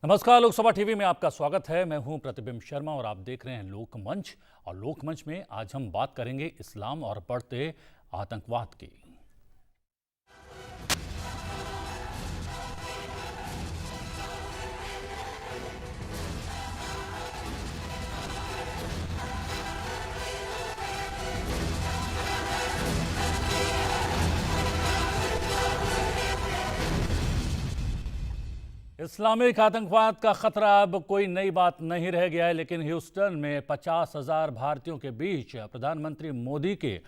नमस्कार, लोकसभा टीवी में आपका स्वागत है। मैं हूं प्रतिबिंब शर्मा और आप देख रहे हैं लोकमंच। और लोकमंच में आज हम बात करेंगे इस्लाम और बढ़ते आतंकवाद की। इस्लामिक आतंकवाद का खतरा अब कोई नई बात नहीं रह गया है, लेकिन ह्यूस्टन में 50,000 भारतीयों के बीच प्रधानमंत्री मोदी के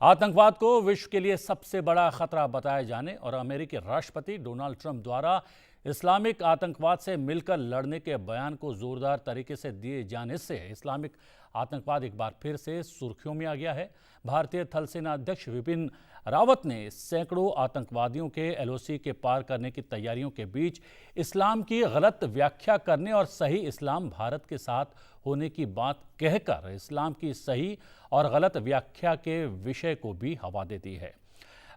आतंकवाद को विश्व के लिए सबसे बड़ा खतरा बताए जाने और अमेरिकी राष्ट्रपति डोनाल्ड ट्रंप द्वारा इस्लामिक आतंकवाद से मिलकर लड़ने के बयान को जोरदार तरीके से दिए जाने से इस्लामिक आतंकवाद एक बार फिर से सुर्खियों में आ गया है। भारतीय थल सेना अध्यक्ष विपिन रावत ने सैकड़ों आतंकवादियों के एलओसी के पार करने की तैयारियों के बीच इस्लाम की गलत व्याख्या करने और सही इस्लाम भारत के साथ होने की बात कहकर इस्लाम की सही और गलत व्याख्या के विषय को भी हवा दे दी है।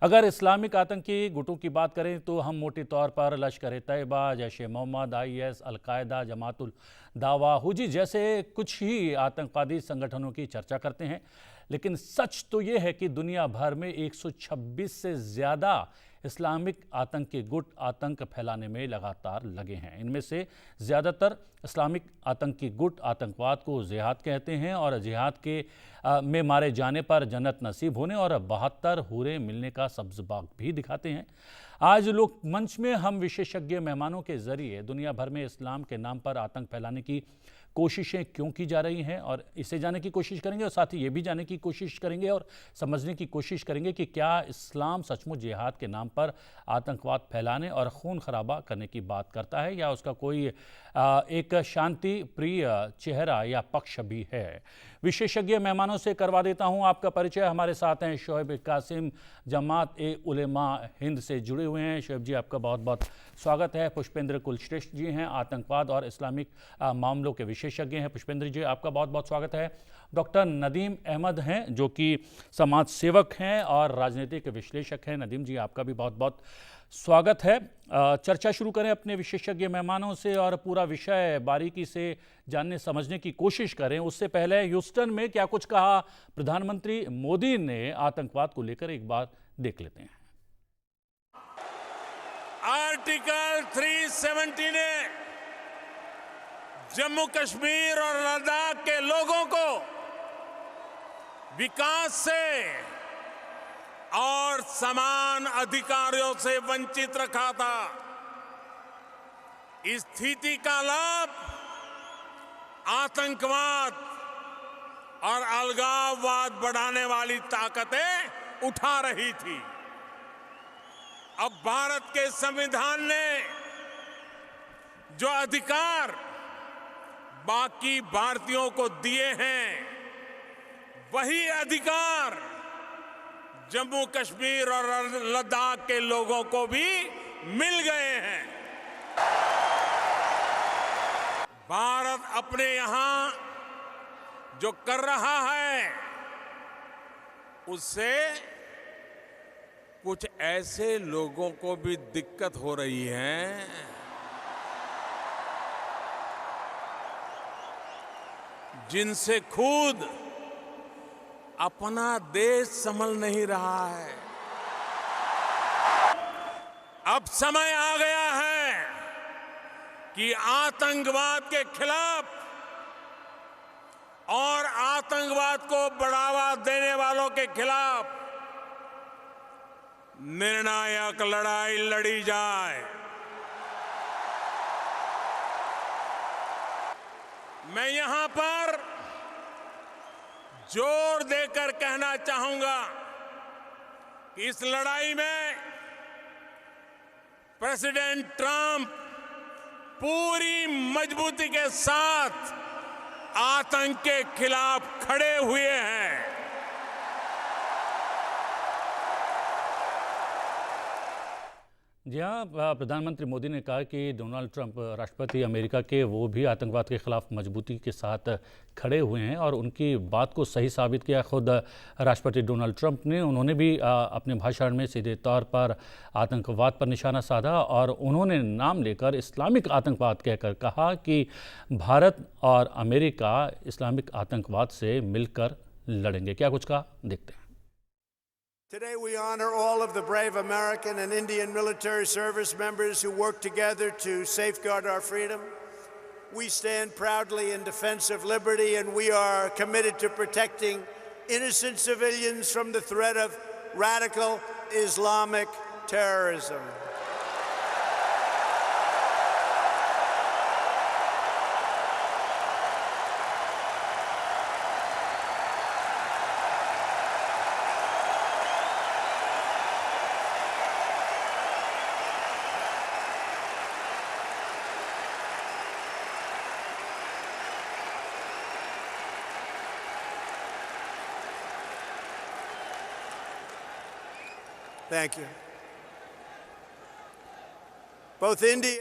अगर इस्लामिक आतंकी गुटों की बात करें तो हम मोटे तौर पर लश्कर-ए-तैयबा, जैश-ए-मोहम्मद, आईएस, अल-कायदा, जमातुल दावा, हुजी जैसे कुछ ही आतंकवादी संगठनों की चर्चा करते हैं। लेकिन सच तो ये है कि दुनिया भर में 126 से ज़्यादा इस्लामिक आतंकी गुट आतंक फैलाने में लगातार लगे हैं। इनमें से ज़्यादातर इस्लामिक आतंकी गुट आतंकवाद को जिहाद कहते हैं और जिहाद के में मारे जाने पर जन्नत नसीब होने और 72 हूरें मिलने का सब्ज़बाग भी दिखाते हैं। आज लोक मंच में हम विशेषज्ञ मेहमानों के जरिए दुनिया भर में इस्लाम के नाम पर आतंक फैलाने की कोशिशें क्यों की जा रही हैं और इसे जानने की कोशिश करेंगे और साथ ही ये भी जानने की कोशिश करेंगे और समझने की कोशिश करेंगे कि क्या इस्लाम सचमुच जिहाद के नाम पर आतंकवाद फैलाने और खून खराबा करने की बात करता है या उसका कोई एक शांति प्रिय चेहरा या पक्ष भी है। विशेषज्ञ मेहमानों से करवा देता हूं आपका परिचय। हमारे साथ हैं शोएब कासिम, जमात-ए-उलेमा हिंद से जुड़े हुए हैं। शोएब जी, आपका बहुत बहुत स्वागत है। पुष्पेंद्र कुलश्रेष्ठ जी हैं, आतंकवाद और इस्लामिक मामलों के विशेषज्ञ हैं। पुष्पेंद्र जी, आपका बहुत बहुत स्वागत है। डॉक्टर नदीम अहमद हैं जो कि समाज सेवक हैं और राजनीतिक विश्लेषक हैं। नदीम जी, आपका भी बहुत बहुत स्वागत है। चर्चा शुरू करें अपने विशेषज्ञ मेहमानों से और पूरा विषय बारीकी से जानने समझने की कोशिश करें। उससे पहले ह्यूस्टन में क्या कुछ कहा प्रधानमंत्री मोदी ने आतंकवाद को लेकर, एक बार देख लेते हैं। आर्टिकल 370 ने जम्मू कश्मीर और लद्दाख के लोगों को विकास से और समान अधिकारों से वंचित रखा था। इस स्थिति का लाभ आतंकवाद और अलगाववाद बढ़ाने वाली ताकतें उठा रही थी। अब भारत के संविधान ने जो अधिकार बाकी भारतीयों को दिए हैं, वही अधिकार जम्मू कश्मीर और लद्दाख के लोगों को भी मिल गए हैं। भारत अपने यहां जो कर रहा है उससे कुछ ऐसे लोगों को भी दिक्कत हो रही है जिनसे खुद अपना देश संभल नहीं रहा है। अब समय आ गया है कि आतंकवाद के खिलाफ और आतंकवाद को बढ़ावा देने वालों के खिलाफ निर्णायक लड़ाई लड़ी जाए। मैं यहां पर जोर देकर कहना चाहूंगा कि इस लड़ाई में प्रेसिडेंट ट्रंप पूरी मजबूती के साथ आतंक के खिलाफ खड़े हुए हैं। जी हाँ, प्रधानमंत्री मोदी ने कहा कि डोनाल्ड ट्रंप राष्ट्रपति अमेरिका के, वो भी आतंकवाद के खिलाफ मजबूती के साथ खड़े हुए हैं और उनकी बात को सही साबित किया खुद राष्ट्रपति डोनाल्ड ट्रंप ने। उन्होंने भी अपने भाषण में सीधे तौर पर आतंकवाद पर निशाना साधा और उन्होंने नाम लेकर इस्लामिक आतंकवाद कहकर कहा कि भारत और अमेरिका इस्लामिक आतंकवाद से मिलकर लड़ेंगे। क्या कुछ कहा, देखते हैं। Today we honor all of the brave American and Indian military service members who work together to safeguard our freedom. We stand proudly in defense of liberty, and we are committed to protecting innocent civilians from the threat of radical Islamic terrorism. Thank you. Both India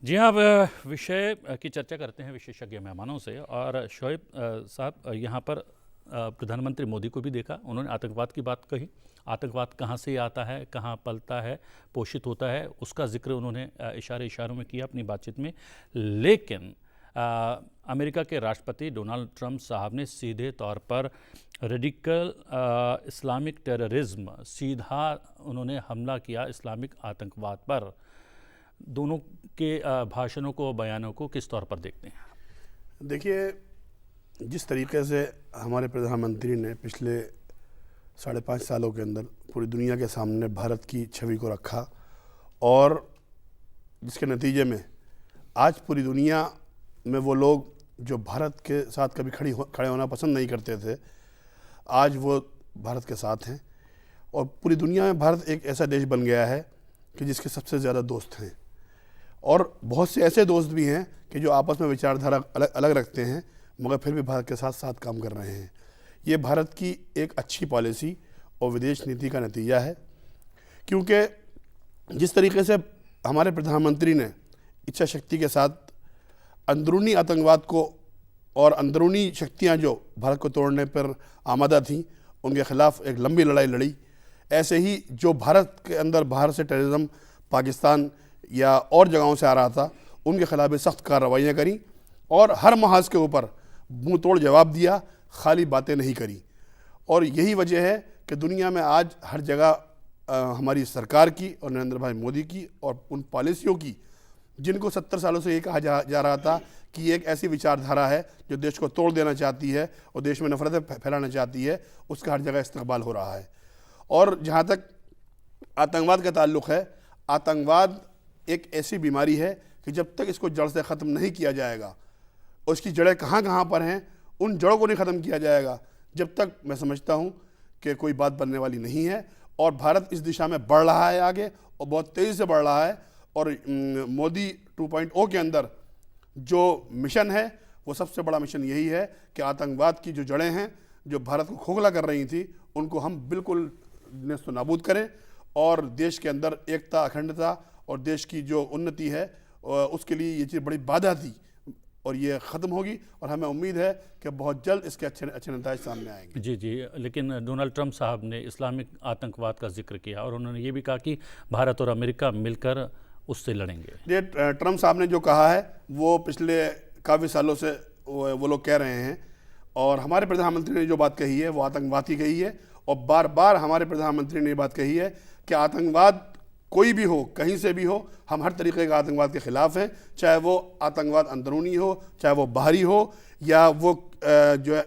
जी हाँ, अब विषय की चर्चा करते हैं विशेषज्ञ मेहमानों से। और शोएब साहब, यहाँ पर प्रधानमंत्री मोदी को भी देखा, उन्होंने आतंकवाद की बात कही। आतंकवाद कहाँ से आता है, कहाँ पलता है, पोषित होता है, उसका जिक्र उन्होंने इशारों में किया अपनी बातचीत में। लेकिन अमेरिका के राष्ट्रपति डोनाल्ड ट्रंप साहब ने सीधे तौर पर रेडिकल इस्लामिक टेररिज्म, सीधा उन्होंने हमला किया इस्लामिक आतंकवाद पर। दोनों के भाषणों को, बयानों को किस तौर पर देखते हैं? देखिए, जिस तरीके से हमारे प्रधानमंत्री ने पिछले 5.5 सालों के अंदर पूरी दुनिया के सामने भारत की छवि को रखा और जिसके नतीजे में आज पूरी दुनिया में वो लोग जो भारत के साथ कभी खड़े होना पसंद नहीं करते थे, आज वो भारत के साथ हैं। और पूरी दुनिया में भारत एक ऐसा देश बन गया है कि जिसके सबसे ज़्यादा दोस्त हैं, और बहुत से ऐसे दोस्त भी हैं कि जो आपस में विचारधारा अलग रखते हैं मगर फिर भी भारत के साथ साथ काम कर रहे हैं। ये भारत की एक अच्छी पॉलिसी और विदेश नीति का नतीजा है, क्योंकि जिस तरीके से हमारे प्रधानमंत्री ने इच्छा शक्ति के साथ अंदरूनी आतंकवाद को और अंदरूनी शक्तियां जो भारत को तोड़ने पर आमादा थीं, उनके खिलाफ एक लंबी लड़ाई लड़ी, ऐसे ही जो भारत के अंदर बाहर से टेररिज्म पाकिस्तान या और जगहों से आ रहा था, उनके खिलाफ भी सख्त कार्रवाइयाँ करी और हर महाज के ऊपर मुंह तोड़ जवाब दिया, खाली बातें नहीं करी। और यही वजह है कि दुनिया में आज हर जगह हमारी सरकार की और नरेंद्र भाई मोदी की और उन पॉलिसियों की, जिनको 70 सालों से ये कहा जा रहा था कि ये एक ऐसी विचारधारा है जो देश को तोड़ देना चाहती है और देश में नफरतें फैलाना चाहती है, उसका हर जगह इस्तेमाल हो रहा है। और जहाँ तक आतंकवाद का ताल्लुक़ है, आतंकवाद एक ऐसी बीमारी है कि जब तक इसको जड़ से ख़त्म नहीं किया जाएगा, और इसकी जड़ें कहाँ कहाँ पर हैं, उन जड़ों को नहीं ख़त्म किया जाएगा, जब तक मैं समझता हूँ कि कोई बात बनने वाली नहीं है। और भारत इस दिशा में बढ़ रहा है आगे, और बहुत तेज़ी से बढ़ रहा है। और मोदी 2.0 के अंदर जो मिशन है, वो सबसे बड़ा मिशन यही है कि आतंकवाद की जो जड़ें हैं, जो भारत को खोखला कर रही थी, उनको हम बिल्कुल नेस्त नाबूद करें और देश के अंदर एकता, अखंडता और देश की जो उन्नति है उसके लिए ये चीज़ बड़ी बाधा थी, और ये ख़त्म होगी। और हमें उम्मीद है कि बहुत जल्द इसके अच्छे नतीजे सामने आएंगे। जी, लेकिन डोनाल्ड ट्रंप साहब ने इस्लामिक आतंकवाद का जिक्र किया और उन्होंने ये भी कहा कि भारत और अमेरिका मिलकर उससे लड़ेंगे। ये ट्रंप साहब ने जो कहा है वो पिछले काफ़ी सालों से वो लोग कह रहे हैं, और हमारे प्रधानमंत्री ने जो बात कही है वो आतंकवाद की कही है। और बार बार हमारे प्रधानमंत्री ने ये बात कही है कि आतंकवाद कोई भी हो, कहीं से भी हो, हम हर तरीके का आतंकवाद के ख़िलाफ़ हैं, चाहे वो आतंकवाद अंदरूनी हो, चाहे वो बाहरी हो, या वो जो है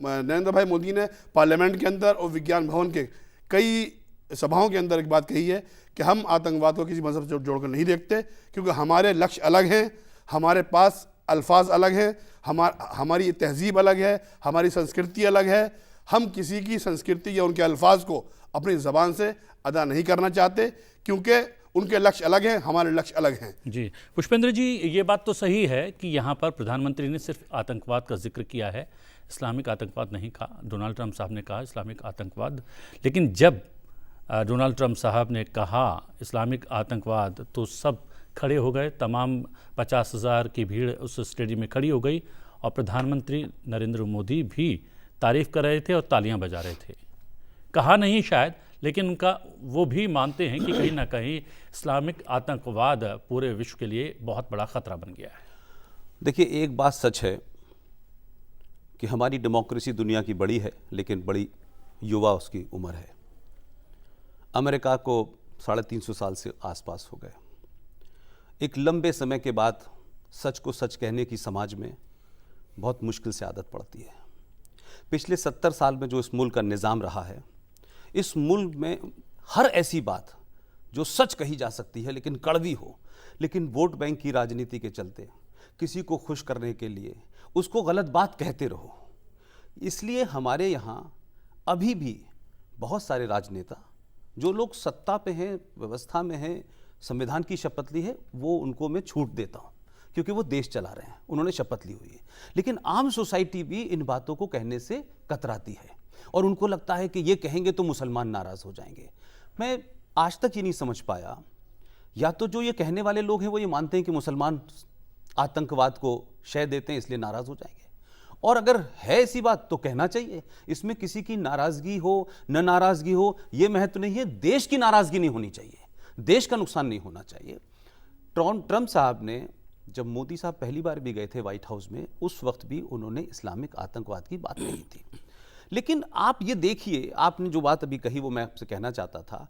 नरेंद्र भाई मोदी ने पार्लियामेंट के अंदर और विज्ञान भवन के कई सभाओं के अंदर एक बात कही है कि हम आतंकवाद को किसी मज़हब से जोड़कर नहीं देखते, क्योंकि हमारे लक्ष्य अलग हैं, हमारे पास अल्फाज अलग हैं, हमारी तहजीब अलग है, हमारी संस्कृति अलग है। हम किसी की संस्कृति या उनके अल्फाज को अपनी ज़बान से अदा नहीं करना चाहते, क्योंकि उनके लक्ष्य अलग हैं, हमारे लक्ष्य अलग हैं। जी पुष्पेंद्र जी, ये बात तो सही है कि यहाँ पर प्रधानमंत्री ने सिर्फ आतंकवाद का जिक्र किया है, इस्लामिक आतंकवाद नहीं कहा। डोनाल्ड ट्रंप साहब ने कहा इस्लामिक आतंकवाद, लेकिन जब डोनाल्ड ट्रंप साहब ने कहा इस्लामिक आतंकवाद, तो सब खड़े हो गए, तमाम 50,000 की भीड़ उस स्टेडियम में खड़ी हो गई और प्रधानमंत्री नरेंद्र मोदी भी तारीफ कर रहे थे और तालियां बजा रहे थे। कहा नहीं शायद, लेकिन उनका वो भी मानते हैं कि कहीं ना कहीं इस्लामिक आतंकवाद पूरे विश्व के लिए बहुत बड़ा खतरा बन गया है। देखिए, एक बात सच है कि हमारी डेमोक्रेसी दुनिया की बड़ी है, लेकिन बड़ी युवा उसकी उम्र है। अमेरिका को 350 साल से आसपास हो गए। एक लंबे समय के बाद सच को सच कहने की समाज में बहुत मुश्किल से आदत पड़ती है। पिछले 70 साल में जो इस मुल्क का निज़ाम रहा है, इस मुल्क में हर ऐसी बात जो सच कही जा सकती है लेकिन कड़वी हो, लेकिन वोट बैंक की राजनीति के चलते किसी को खुश करने के लिए उसको गलत बात कहते रहो। इसलिए हमारे यहाँ अभी भी बहुत सारे राजनेता, जो लोग सत्ता पे हैं, व्यवस्था में हैं, संविधान की शपथ ली है, वो उनको मैं छूट देता हूँ क्योंकि वो देश चला रहे हैं, उन्होंने शपथ ली हुई है। लेकिन आम सोसाइटी भी इन बातों को कहने से कतराती है और उनको लगता है कि ये कहेंगे तो मुसलमान नाराज़ हो जाएंगे। मैं आज तक ये नहीं समझ पाया, या तो जो ये कहने वाले लोग हैं वो ये मानते हैं कि मुसलमान आतंकवाद को शय देते हैं इसलिए नाराज़ हो जाएंगे, और अगर है ऐसी बात तो कहना चाहिए। इसमें किसी की नाराज़गी हो न नाराज़गी हो ये महत्व नहीं है, देश की नाराज़गी नहीं होनी चाहिए, देश का नुकसान नहीं होना चाहिए। ट्रंप साहब ने, जब मोदी साहब पहली बार भी गए थे व्हाइट हाउस में, उस वक्त भी उन्होंने इस्लामिक आतंकवाद की बात कही थी। लेकिन आप ये देखिए, आपने जो बात अभी कही वो मैं आपसे कहना चाहता था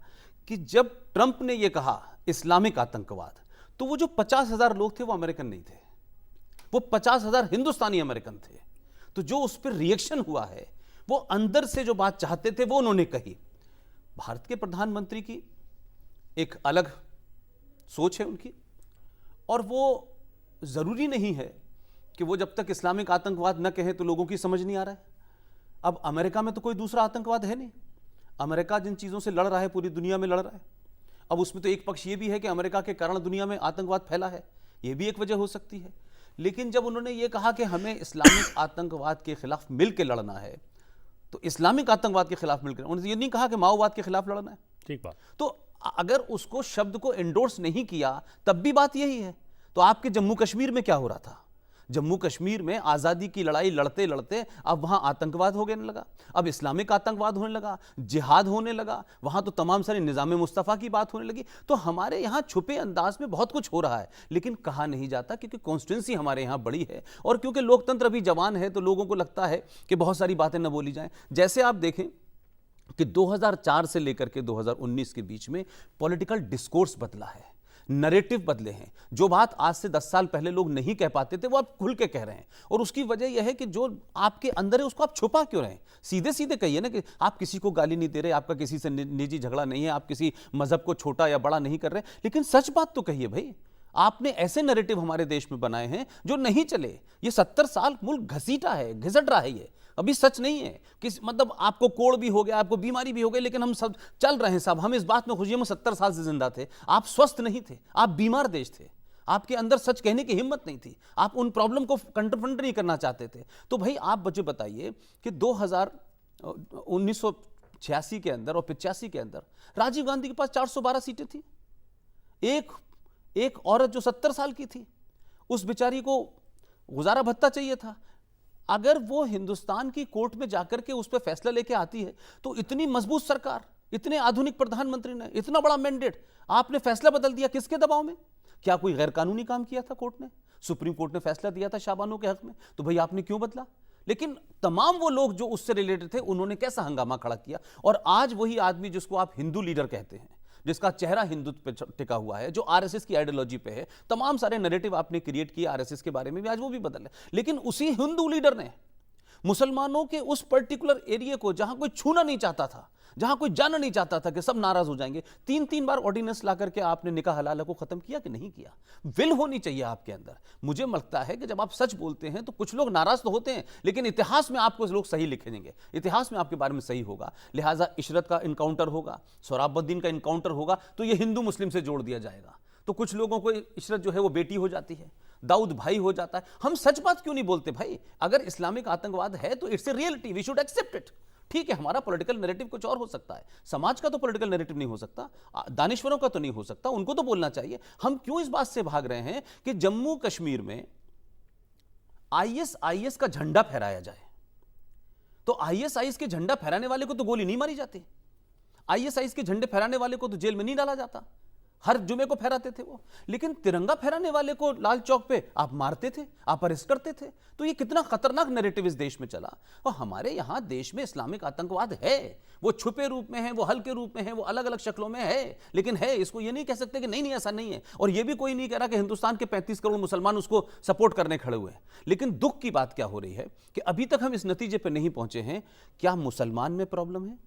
कि जब ट्रंप ने ये कहा इस्लामिक आतंकवाद, तो वो जो 50,000 लोग थे वो अमेरिकन नहीं थे, वो 50,000 हिंदुस्तानी अमेरिकन थे। तो जो उस पर रिएक्शन हुआ है, वो अंदर से जो बात चाहते थे वो उन्होंने कही। भारत के प्रधानमंत्री की एक अलग सोच है उनकी, और वो ज़रूरी नहीं है कि वो जब तक इस्लामिक आतंकवाद न कहे तो लोगों की समझ नहीं आ रहा है। अब अमेरिका में तो कोई दूसरा आतंकवाद है नहीं, अमेरिका जिन चीज़ों से लड़ रहा है पूरी दुनिया में लड़ रहा है। अब उसमें तो एक पक्ष ये भी है कि अमेरिका के कारण दुनिया में आतंकवाद फैला है, ये भी एक वजह हो सकती है। लेकिन जब उन्होंने ये कहा कि हमें इस्लामिक आतंकवाद के खिलाफ मिलकर लड़ना है, तो इस्लामिक आतंकवाद के खिलाफ मिलकर, उन्होंने ये नहीं कहा कि माओवाद के खिलाफ लड़ना है। ठीक बात। तो अगर उसको शब्द को एंडोर्स नहीं किया तब भी बात यही है। तो आपके जम्मू कश्मीर में क्या हो रहा था? जम्मू कश्मीर में आज़ादी की लड़ाई लड़ते लड़ते अब वहाँ आतंकवाद होने लगा, अब इस्लामिक आतंकवाद होने लगा, जिहाद होने लगा, वहाँ तो तमाम सारी निज़ाम मुस्तफ़ा की बात होने लगी। तो हमारे यहाँ छुपे अंदाज में बहुत कुछ हो रहा है, लेकिन कहा नहीं जाता क्योंकि कॉन्स्टिट्यूंसी हमारे यहाँ बड़ी है और क्योंकि लोकतंत्र अभी जवान है, तो लोगों को लगता है कि बहुत सारी बातें न बोली जाएं। जैसे आप देखें कि 2004 से लेकर के 2019 के बीच में पॉलिटिकल डिस्कोर्स बदला है, नैरेटिव बदले हैं। जो बात आज से 10 साल पहले लोग नहीं कह पाते थे वो आप खुल के कह रहे हैं, और उसकी वजह यह है कि जो आपके अंदर है उसको आप छुपा क्यों रहे हैं? सीधे सीधे कहिए ना कि आप किसी को गाली नहीं दे रहे, आपका किसी से निजी झगड़ा नहीं है, आप किसी मजहब को छोटा या बड़ा नहीं कर रहे, लेकिन सच बात तो कहिए भाई। आपने ऐसे नैरेटिव हमारे देश में बनाए हैं जो नहीं चले। ये 70 साल मुल्क घसीटा है, घिसट रहा है, ये अभी सच नहीं है कि मतलब आपको कोड़ भी हो गया, आपको बीमारी भी हो गई, लेकिन हम सब चल रहे हैं साहब। हम इस बात में खुशी, हम 70 साल से जिंदा थे। आप स्वस्थ नहीं थे, आप बीमार देश थे, आपके अंदर सच कहने की हिम्मत नहीं थी, आप उन प्रॉब्लम को कंफ्रंट नहीं करना चाहते थे। तो भाई आप मुझे बताइए कि 1986 के अंदर और 85 के अंदर राजीव गांधी के पास 412 सीटें थी। एक औरत जो 70 साल की थी, उस बेचारी को गुजारा भत्ता चाहिए था। अगर वो हिंदुस्तान की कोर्ट में जाकर के उस पर फैसला लेके आती है, तो इतनी मजबूत सरकार, इतने आधुनिक प्रधानमंत्री ने, इतना बड़ा मैंडेट, आपने फैसला बदल दिया किसके दबाव में? क्या कोई गैर कानूनी काम किया था कोर्ट ने? सुप्रीम कोर्ट ने फैसला दिया था शाबानों के हक में, तो भाई आपने क्यों बदला? लेकिन तमाम वो लोग जो उससे रिलेटेड थे, उन्होंने कैसा हंगामा खड़ा किया। और आज वही आदमी जिसको आप हिंदू लीडर कहते हैं, जिसका चेहरा हिंदुत्व पे टिका हुआ है, जो आरएसएस की आइडियोलॉजी पे है, तमाम सारे नैरेटिव आपने क्रिएट किए आरएसएस के बारे में भी, आज वो भी बदल है। लेकिन उसी हिंदू लीडर ने मुसलमानों के उस पर्टिकुलर एरिया को, जहां कोई छूना नहीं चाहता था, जहां कोई जाना नहीं चाहता था कि सब नाराज हो जाएंगे, 3-3 बार ऑर्डिनेंस ला करके आपने निकाह हलाला को खत्म किया कि नहीं किया? विल होनी चाहिए आपके अंदर। मुझे लगता है कि जब आप सच बोलते हैं तो कुछ लोग नाराज तो होते हैं, लेकिन इतिहास में आपको लोग सही लिखेंगे, इतिहास में आपके बारे में सही होगा। लिहाजा इशरत का इनकाउंटर होगा, सोहराबुद्दीन का इनकाउंटर होगा, तो ये हिंदू मुस्लिम से जोड़ दिया जाएगा। तो कुछ लोगों को इशरत जो है वो बेटी हो जाती है, दाऊद भाई हो जाता है। हम सच बात क्यों नहीं बोलते भाई? अगर इस्लामिक आतंकवाद है तो it's a reality, we should accept it. ठीक है, हमारा पॉलिटिकल नैरेटिव कुछ और हो सकता है, समाज का तो पॉलिटिकल नैरेटिव नहीं हो सकता, दानिश्वरों का तो नहीं हो सकता, उनको तो बोलना चाहिए। हम क्यों इस बात से भाग रहे हैं कि जम्मू कश्मीर में आईएस का झंडा फहराया जाए? तो आईएस के झंडा फहराने वाले को तो गोली नहीं मारी जाती, आईएस के झंडे फहराने वाले को तो जेल में नहीं डाला जाता, हर जुमे को फहराते थे वो। लेकिन तिरंगा फहराने वाले को लाल चौक पे आप मारते थे, आप अरेस्ट करते थे। तो ये कितना खतरनाक नैरेटिव इस देश में चला। और हमारे यहां देश में इस्लामिक आतंकवाद है, वो छुपे रूप में है, वो हल्के रूप में है, वो अलग अलग शक्लों में है, लेकिन है। इसको ये नहीं कह सकते कि नहीं ऐसा नहीं है। और ये भी कोई नहीं कह रहा कि हिंदुस्तान के 35 करोड़ मुसलमान उसको सपोर्ट करने खड़े हुए हैं। लेकिन दुख की बात क्या हो रही है कि अभी तक हम इस नतीजे पर नहीं पहुंचे हैं, क्या मुसलमान में प्रॉब्लम है,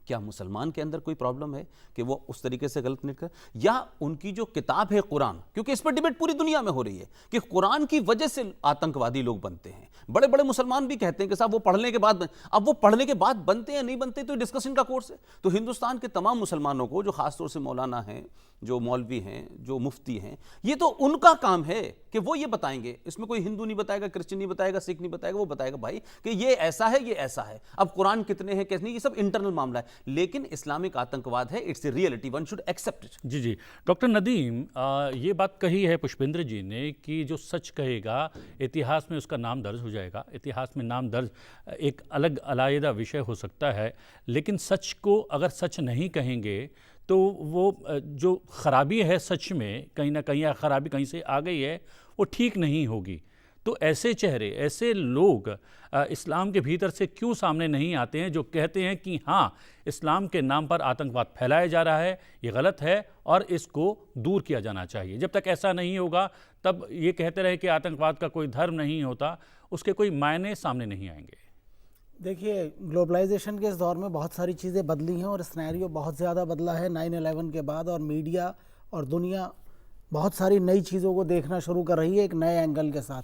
क्या मुसलमान के अंदर कोई प्रॉब्लम है कि वो उस तरीके से गलत नहीं कर, या उनकी जो किताब है कुरान, क्योंकि इस पर डिबेट पूरी दुनिया में हो रही है कि कुरान की वजह से आतंकवादी लोग बनते हैं। बड़े बड़े मुसलमान भी कहते हैं कि साहब वो पढ़ने के बाद, अब वो पढ़ने के बाद बनते हैं नहीं बनते तो डिस्कशन का कोर्स है। तो हिंदुस्तान के तमाम मुसलमानों को, जो खासतौर से मौलाना हैं, जो मौलवी हैं, जो मुफ्ती हैं, ये तो उनका काम है कि वो ये बताएंगे। इसमें कोई हिंदू नहीं बताएगा, क्रिश्चियन नहीं बताएगा, सिख नहीं बताएगा, वो बताएगा भाई कि ये ऐसा है, ये ऐसा है। अब कुरान कितने हैं कैसे नहीं, ये सब इंटरनल मामला है। लेकिन इस्लामिक आतंकवाद है, it's a reality, one should accept it. जी जी, डॉक्टर नदीम, ये बात कही है पुष्पेंद्र जी ने कि जो सच कहेगा इतिहास में उसका नाम दर्ज हो जाएगा। इतिहास में नाम दर्ज एक अलग अलग विषय हो सकता है, लेकिन सच को अगर सच नहीं कहेंगे तो वो जो खराबी है सच में, कहीं ना कहीं खराबी कहीं से आ गई है, वो ठीक नहीं होगी। तो ऐसे चेहरे, ऐसे लोग इस्लाम के भीतर से क्यों सामने नहीं आते हैं जो कहते हैं कि हाँ, इस्लाम के नाम पर आतंकवाद फैलाया जा रहा है, ये गलत है और इसको दूर किया जाना चाहिए। जब तक ऐसा नहीं होगा तब ये कहते रहे कि आतंकवाद का कोई धर्म नहीं होता, उसके कोई मायने सामने नहीं आएंगे। देखिए, ग्लोबलाइजेशन के इस दौर में बहुत सारी चीज़ें बदली हैं और सिनेरियो बहुत ज़्यादा बदला है 9/11 के बाद, और मीडिया और दुनिया बहुत सारी नई चीज़ों को देखना शुरू कर रही है एक नए एंगल के साथ।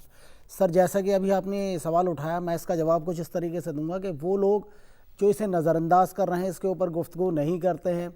सर, जैसा कि अभी आपने सवाल उठाया, मैं इसका जवाब कुछ इस तरीके से दूंगा कि वो लोग जो इसे नज़रअंदाज कर रहे हैं, इसके ऊपर गुफ्तगू नहीं करते हैं,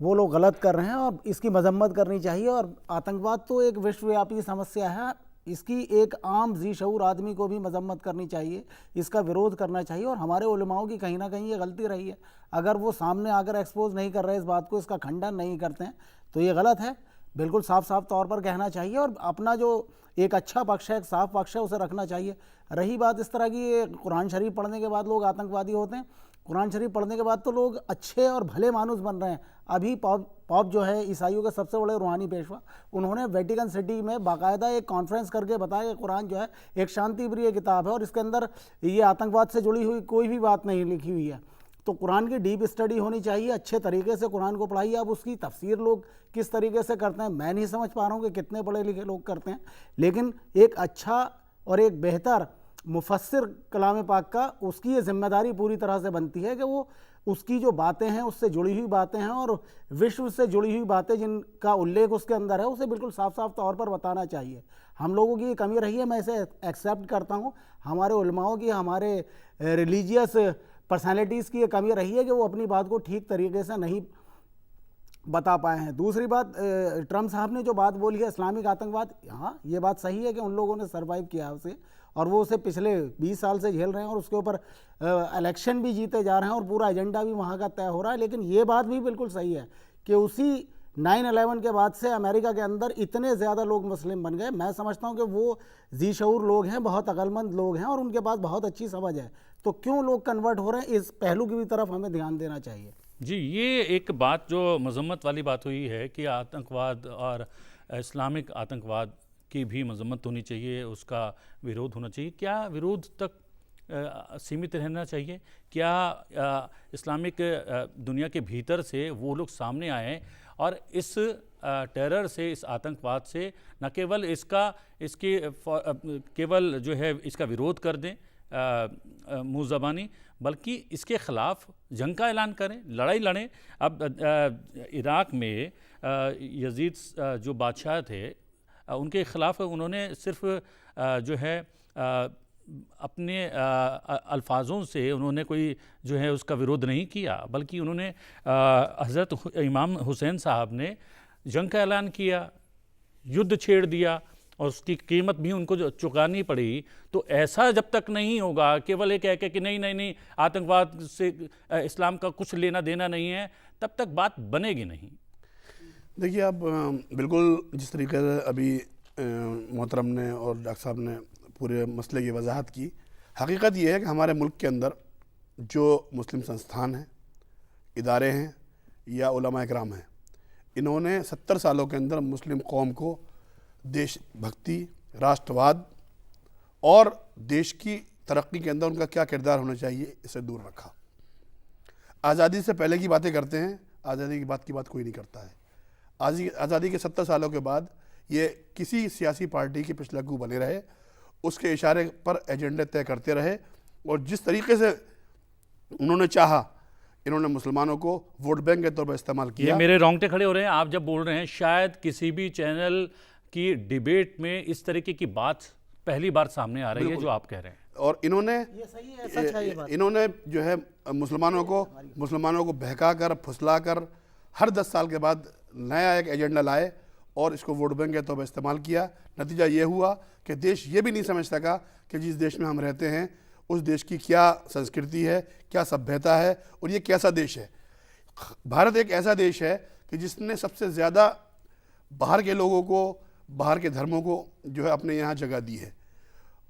वो लोग गलत कर रहे हैं और इसकी मजम्मत करनी चाहिए। और आतंकवाद तो एक विश्वव्यापी समस्या है, इसकी एक आम जी शऊर आदमी को भी मजम्मत करनी चाहिए, इसका विरोध करना चाहिए। और हमारे उलमाओं की कहीं ना कहीं ये गलती रही है, अगर वो सामने आकर एक्सपोज नहीं कर रहे इस बात को, इसका खंडन नहीं करते हैं, तो ये गलत है। बिल्कुल साफ साफ तौर पर कहना चाहिए और अपना जो एक अच्छा पक्ष है, एक साफ पक्ष है, उसे रखना चाहिए। रही बात इस तरह की, कुरान शरीफ पढ़ने के बाद लोग आतंकवादी होते हैं, कुरान शरीफ पढ़ने के बाद तो लोग अच्छे और भले मानुस बन रहे हैं। अभी पॉप जो है ईसाइयों के सबसे बड़े रूहानी पेशवा, उन्होंने वेटिकन सिटी में बाकायदा एक कॉन्फ्रेंस करके बताया कि कुरान जो है एक शांति प्रिय किताब है और इसके अंदर ये आतंकवाद से जुड़ी हुई कोई भी बात नहीं लिखी हुई है। तो कुरान की डीप स्टडी होनी चाहिए, अच्छे तरीके से कुरान को पढ़ाइए। अब उसकी तफसीर लोग किस तरीके से करते हैं मैं नहीं समझ पा रहा हूँ कि कितने पढ़े लिखे लोग करते हैं, लेकिन एक अच्छा और एक बेहतर मुफस्सिर कलाम पाक का, उसकी ये जिम्मेदारी पूरी तरह से बनती है कि वो उसकी जो बातें हैं, उससे जुड़ी हुई बातें हैं और विश्व से जुड़ी हुई बातें जिनका उल्लेख उसके अंदर है, उसे बिल्कुल साफ साफ तौर पर बताना चाहिए। हम लोगों की ये कमी रही है, मैं इसे एक्सेप्ट करता हूँ। हमारे उलमाओं की, हमारे रिलीजियस पर्सनैलिटीज़ की ये कमी रही है कि वो अपनी बात को ठीक तरीके से नहीं बता पाए हैं। दूसरी बात, ट्रम्प साहब ने जो बात बोली है इस्लामिक आतंकवाद, हाँ ये बात सही है कि उन लोगों ने सर्वाइव किया उसे, और वो उसे पिछले 20 साल से झेल रहे हैं और उसके ऊपर इलेक्शन भी जीते जा रहे हैं और पूरा एजेंडा भी वहाँ का तय हो रहा है। लेकिन ये बात भी बिल्कुल सही है कि उसी 9/11 के बाद से अमेरिका के अंदर इतने ज़्यादा लोग मुस्लिम बन गए। मैं समझता हूँ कि वो जी शऊर लोग हैं, बहुत अक्लमंद लोग हैं और उनके पास बहुत अच्छी समझ है, तो क्यों लोग कन्वर्ट हो रहे हैं, इस पहलू की भी तरफ हमें ध्यान देना चाहिए। जी, ये एक बात जो मजम्मत वाली बात हुई है कि आतंकवाद और इस्लामिक आतंकवाद की भी मजम्मत होनी चाहिए, उसका विरोध होना चाहिए। क्या विरोध तक सीमित रहना चाहिए? क्या इस्लामिक दुनिया के भीतर से वो लोग सामने आएँ और इस टेरर से, इस आतंकवाद से न केवल केवल जो है इसका विरोध कर दें मुँह ज़बानी, बल्कि इसके ख़िलाफ़ जंग का ऐलान करें, लड़ाई लड़ें। अब इराक़ में यजीद जो बादशाह थे, उनके ख़िलाफ़ उन्होंने सिर्फ जो है अपने अल्फाजों से उन्होंने कोई जो है उसका विरोध नहीं किया, बल्कि उन्होंने हज़रत इमाम हुसैन साहब ने जंग का ऐलान किया, युद्ध छेड़ दिया और उसकी कीमत भी उनको जो चुकानी पड़ी। तो ऐसा जब तक नहीं होगा, केवल ये कह के कि नहीं नहीं नहीं आतंकवाद से इस्लाम का कुछ लेना देना नहीं है, तब तक बात बनेगी नहीं। देखिए, आप बिल्कुल जिस तरीके से अभी मोहतरम ने और डॉक्टर साहब ने पूरे मसले की वजाहत की, हकीकत ये है कि हमारे मुल्क के अंदर जो मुस्लिम संस्थान हैं, इदारे हैं या उलमा इकराम हैं, इन्होंने 70 सालों के अंदर मुस्लिम कौम को देशभक्ति, राष्ट्रवाद और देश की तरक्की के अंदर उनका क्या किरदार होना चाहिए, इसे दूर रखा। आज़ादी से पहले की बातें करते हैं, आज़ादी के बाद की बात कोई नहीं करता है। आज़ादी के 70 सालों के बाद ये किसी सियासी पार्टी के पिछलग्गू बने रहे, उसके इशारे पर एजेंडे तय करते रहे, और जिस तरीके से उन्होंने चाहा, इन्होंने मुसलमानों को वोट बैंक के तौर पर इस्तेमाल किया। ये मेरे रोंगटे खड़े हो रहे हैं आप जब बोल रहे हैं। शायद किसी भी चैनल की डिबेट में इस तरीके की बात पहली बार सामने आ रही है जो आप कह रहे हैं। और इन्होंने ये सही है, सच है ये बात। इन्होंने जो है मुसलमानों को बहका कर, फुसला कर हर 10 साल के बाद नया एक एजेंडा लाए और इसको वोट बैंक के तौर पर इस्तेमाल किया। नतीजा ये हुआ कि देश ये भी नहीं समझ सका कि जिस देश में हम रहते हैं उस देश की क्या संस्कृति है, क्या सभ्यता है और ये कैसा देश है। भारत एक ऐसा देश है कि जिसने सबसे ज़्यादा बाहर के लोगों को, बाहर के धर्मों को जो है अपने यहाँ जगह दी है,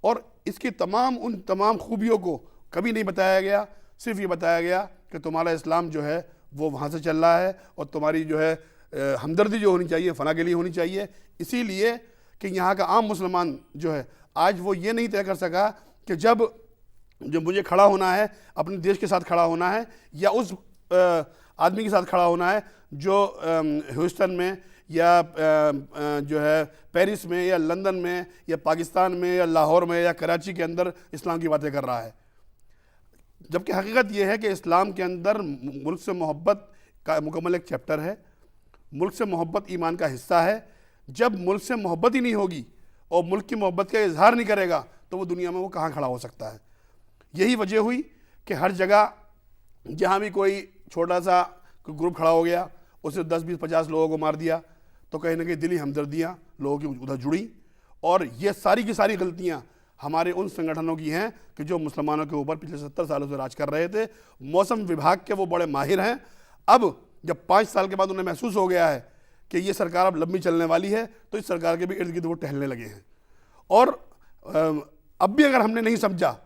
और इसकी उन तमाम खूबियों को कभी नहीं बताया गया। सिर्फ ये बताया गया कि तुम्हारा इस्लाम जो है वो वहाँ से चल रहा है और तुम्हारी जो है हमदर्दी जो होनी चाहिए फला के लिए होनी चाहिए। इसीलिए कि यहाँ का आम मुसलमान जो है आज वो ये नहीं तय कर सका कि जब मुझे खड़ा होना है, अपने देश के साथ खड़ा होना है या उस आदमी के साथ खड़ा होना है जो ह्यूस्टन में या जो है पेरिस में या लंदन में या पाकिस्तान में या लाहौर में या कराची के अंदर इस्लाम की बातें कर रहा है। जबकि हकीकत यह है कि इस्लाम के अंदर मुल्क से मोहब्बत का मुकम्मल एक चैप्टर है। मुल्क से मोहब्बत ईमान का हिस्सा है। जब मुल्क से मोहब्बत ही नहीं होगी और मुल्क की मोहब्बत का इजहार नहीं करेगा तो वो दुनिया में वो कहाँ खड़ा हो सकता है। यही वजह हुई कि हर जगह जहाँ भी कोई छोटा सा ग्रुप खड़ा हो गया, उसे 10, 20, 50 लोगों को मार दिया, तो कहीं ना कहीं दिली हमदर्दियाँ लोगों की उधर जुड़ी। और ये सारी की सारी गलतियाँ हमारे उन संगठनों की हैं कि जो मुसलमानों के ऊपर पिछले 70 सालों से राज कर रहे थे। मौसम विभाग के वो बड़े माहिर हैं। अब जब 5 साल के बाद उन्हें महसूस हो गया है कि ये सरकार अब लंबी चलने वाली है, तो इस सरकार के भी इर्द गिर्द वो टहलने लगे हैं। और अब भी अगर हमने नहीं समझा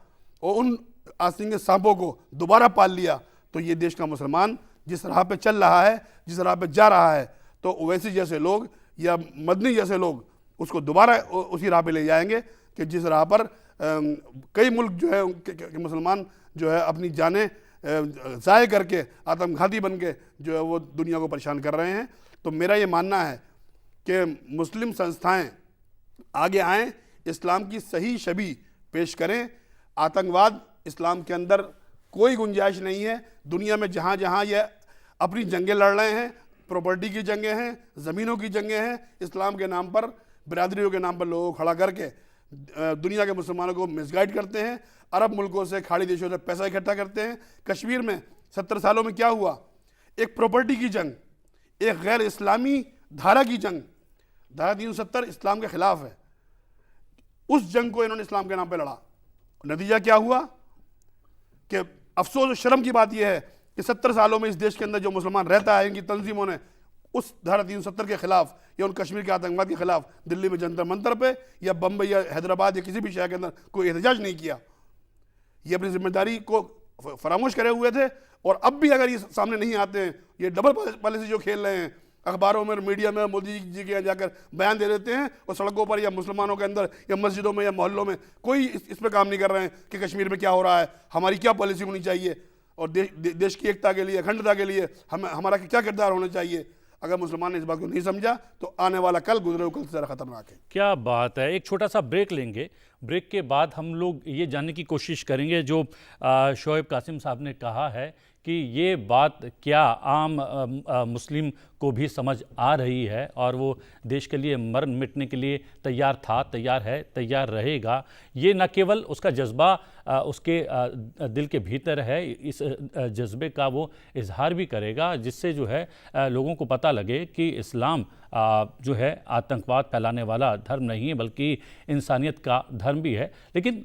और उन आसिंगे सांपों को दोबारा पाल लिया, तो ये देश का मुसलमान जिस राह पे चल रहा है, जिस राह पे जा रहा है, तो ओवैसी जैसे लोग या मदनी जैसे लोग उसको दोबारा उसी राह पे ले जाएंगे कि जिस राह पर कई मुल्क जो है मुसलमान जो है अपनी जानें ज़ाय करके आत्मघाती बन के जो है वो दुनिया को परेशान कर रहे हैं। तो मेरा ये मानना है कि मुस्लिम संस्थाएं आगे आएँ, इस्लाम की सही छवि पेश करें। आतंकवाद इस्लाम के अंदर कोई गुंजाइश नहीं है। दुनिया में जहाँ जहाँ ये अपनी जंगें लड़ रहे हैं, प्रॉपर्टी की जंगें हैं, ज़मीनों की जंगें हैं, इस्लाम के नाम पर, बिरादरियों के नाम पर लोगों को खड़ा करके दुनिया के मुसलमानों को मिसगाइड करते हैं। अरब मुल्कों से, खाड़ी देशों से पैसा इकट्ठा करते हैं। कश्मीर में 70 सालों में क्या हुआ? एक प्रॉपर्टी की जंग, एक गैर इस्लामी धारा की जंग। धारा 370 इस्लाम के खिलाफ है। उस जंग को इन्होंने इस्लाम के नाम पर लड़ा। नतीजा क्या हुआ कि अफसोस और शर्म की बात यह है कि 70 सालों में इस देश के अंदर जो मुसलमान रहता है, इनकी तंजीमों ने उस धारा 370 के खिलाफ या उन कश्मीर के आतंकवाद के खिलाफ दिल्ली में जंतर मंतर पे या बम्बई या हैदराबाद या किसी भी शहर के अंदर कोई एहतजाज नहीं किया। ये अपनी जिम्मेदारी को फरामोश करे हुए थे। और अब भी अगर ये सामने नहीं आते हैं, ये डबल पॉलिसी जो खेल रहे हैं, अखबारों में, मीडिया में मोदी जी के जाकर बयान दे देते हैं और सड़कों पर या मुसलमानों के अंदर या मस्जिदों में या मोहल्लों में कोई इस पर काम नहीं कर रहे हैं कि कश्मीर में क्या हो रहा है, हमारी क्या पॉलिसी होनी चाहिए और देश की एकता के लिए, अखंडता के लिए हमारा क्या किरदार होना चाहिए। अगर मुसलमान ने इस बात को नहीं समझा तो आने वाला कल गुजरे कल से ज़्यादा खतरनाक है। क्या बात है। एक छोटा सा ब्रेक लेंगे। ब्रेक के बाद हम लोग ये जानने की कोशिश करेंगे जो शोएब कासिम साहब ने कहा है कि ये बात क्या आम मुस्लिम को भी समझ आ रही है और वो देश के लिए मर मिटने के लिए तैयार था, तैयार है, तैयार रहेगा। ये न केवल उसका जज्बा उसके दिल के भीतर है, इस जज्बे का वो इजहार भी करेगा, जिससे जो है लोगों को पता लगे कि इस्लाम जो है आतंकवाद फैलाने वाला धर्म नहीं है बल्कि इंसानियत का धर्म भी है। लेकिन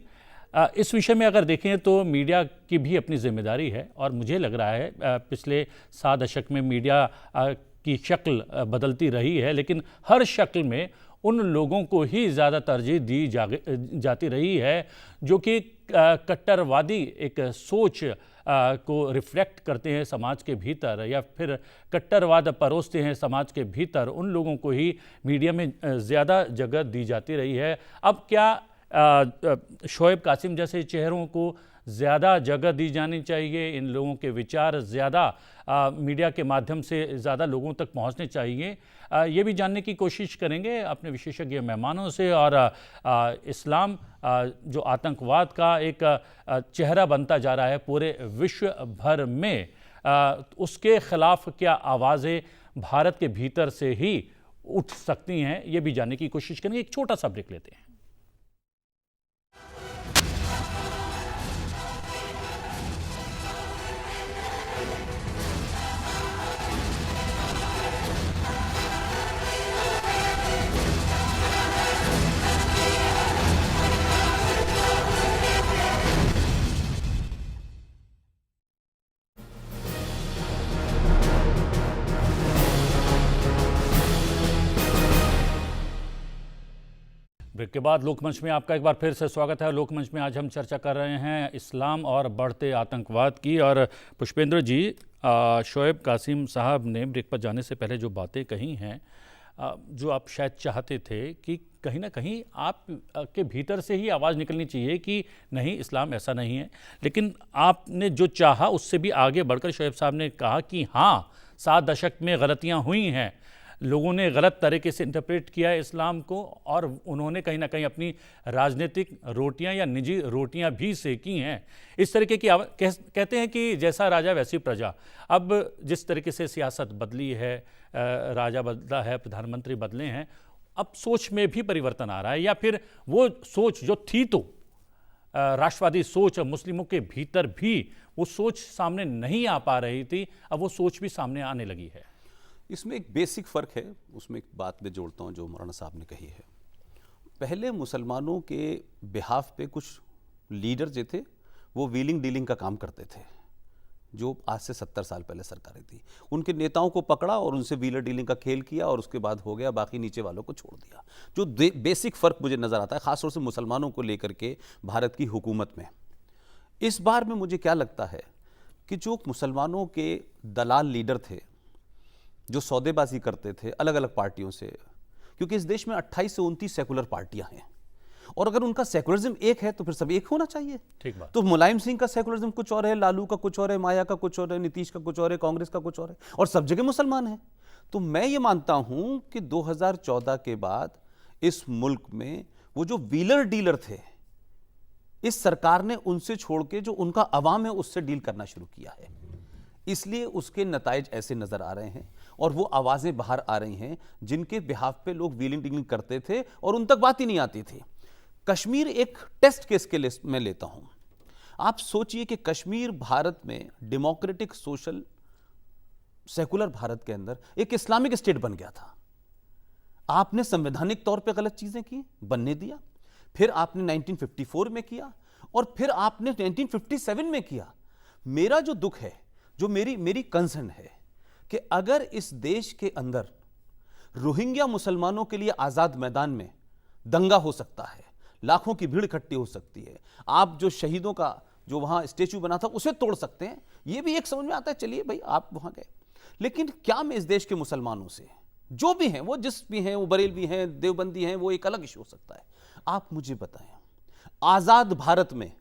इस विषय में अगर देखें तो मीडिया की भी अपनी जिम्मेदारी है और मुझे लग रहा है पिछले 7 दशक में मीडिया की शक्ल बदलती रही है, लेकिन हर शक्ल में उन लोगों को ही ज़्यादा तरजीह दी जाती रही है जो कि कट्टरवादी एक सोच को रिफ्लेक्ट करते हैं समाज के भीतर या फिर कट्टरवाद परोसते हैं समाज के भीतर। उन लोगों को ही मीडिया में ज़्यादा जगह दी जाती रही है। अब क्या शोएब कासिम जैसे चेहरों को ज़्यादा जगह दी जानी चाहिए, इन लोगों के विचार ज़्यादा मीडिया के माध्यम से ज़्यादा लोगों तक पहुंचने चाहिए, ये भी जानने की कोशिश करेंगे अपने विशेषज्ञ मेहमानों से। और इस्लाम जो आतंकवाद का एक चेहरा बनता जा रहा है पूरे विश्व भर में, उसके खिलाफ क्या आवाज़ें भारत के भीतर से ही उठ सकती हैं, ये भी जानने की कोशिश करेंगे। एक छोटा सा ब्रेक लेते हैं। ब्रेक के बाद लोकमंच में आपका एक बार फिर से स्वागत है। लोकमंच में आज हम चर्चा कर रहे हैं इस्लाम और बढ़ते आतंकवाद की। और पुष्पेंद्र जी, शोएब कासिम साहब ने ब्रेक पर जाने से पहले जो बातें कही हैं, जो आप शायद चाहते थे कि कहीं ना कहीं आप के भीतर से ही आवाज़ निकलनी चाहिए कि नहीं, इस्लाम ऐसा नहीं है, लेकिन आपने जो चाहा उससे भी आगे बढ़कर शोएब साहब ने कहा कि हाँ, 7 दशक में गलतियाँ हुई हैं, लोगों ने गलत तरीके से इंटरप्रेट किया है इस्लाम को और उन्होंने कहीं ना कहीं अपनी राजनीतिक रोटियां या निजी रोटियां भी सेकी हैं। इस तरीके की कहते हैं कि जैसा राजा वैसी प्रजा। अब जिस तरीके से सियासत बदली है, राजा बदला है, प्रधानमंत्री बदले हैं, अब सोच में भी परिवर्तन आ रहा है, या फिर वो सोच जो थी तो राष्ट्रवादी सोच मुस्लिमों के भीतर भी वो सोच सामने नहीं आ पा रही थी, अब वो सोच भी सामने आने लगी है। इसमें एक बेसिक फ़र्क है, उसमें एक बात मैं जोड़ता हूँ जो मौलाना साहब ने कही है। पहले मुसलमानों के बिहाफ पे कुछ लीडर जो थे वो व्हीलिंग डीलिंग का काम करते थे, जो आज से 70 साल पहले सरकारें थी। उनके नेताओं को पकड़ा और उनसे व्हीलर डीलिंग का खेल किया और उसके बाद हो गया, बाकी नीचे वालों को छोड़ दिया। जो बेसिक फ़र्क मुझे नज़र आता है ख़ासतौर से मुसलमानों को लेकर के भारत की हुकूमत में, इस बार में मुझे क्या लगता है कि जो मुसलमानों के दलाल लीडर थे जो सौदेबाजी करते थे अलग अलग पार्टियों से, क्योंकि इस देश में 28 से 29 सेकुलर पार्टियां हैं और अगर उनका सेकुलरिज्म एक है तो फिर सब एक होना चाहिए। ठीक बात। तो मुलायम सिंह का सेकुलरिज्म कुछ और है, लालू का कुछ और है, माया का कुछ और है, नीतीश का कुछ और है, कांग्रेस का कुछ और है, और सब जगह मुसलमान हैं। तो मैं ये मानता हूं कि 2014 के बाद इस मुल्क में वो जो व्हीलर डीलर थे, इस सरकार ने उनसे छोड़ के जो उनका अवाम है उससे डील करना शुरू किया है, इसलिए उसके नताइज ऐसे नजर आ रहे हैं और वो आवाजें बाहर आ रही हैं जिनके बिहाफ पे लोग व्हीलिंग डीलिंग करते थे और उन तक बात ही नहीं आती थी। कश्मीर एक टेस्ट केस के लिए मैं लेता हूं। आप सोचिए कि कश्मीर भारत में डेमोक्रेटिक सोशल सेकुलर भारत के अंदर एक इस्लामिक स्टेट बन गया था। आपने संवैधानिक तौर पे गलत चीजें की, बनने दिया, फिर आपने 1954 में किया और फिर आपने 1957 में किया। मेरा जो दुख है, जो मेरी कंसर्न है कि अगर इस देश के अंदर रोहिंग्या मुसलमानों के लिए आजाद मैदान में दंगा हो सकता है, लाखों की भीड़ इकट्ठी हो सकती है, आप जो शहीदों का जो वहां स्टेचू बना था उसे तोड़ सकते हैं, ये भी एक समझ में आता है, चलिए भाई आप वहां गए, लेकिन क्या मैं इस देश के मुसलमानों से, जो भी हैं, वो जिस भी हैं, वो बरेलवी हैं, देवबंदी हैं, वो एक अलग इशू हो सकता है, आप मुझे बताएं, आजाद भारत में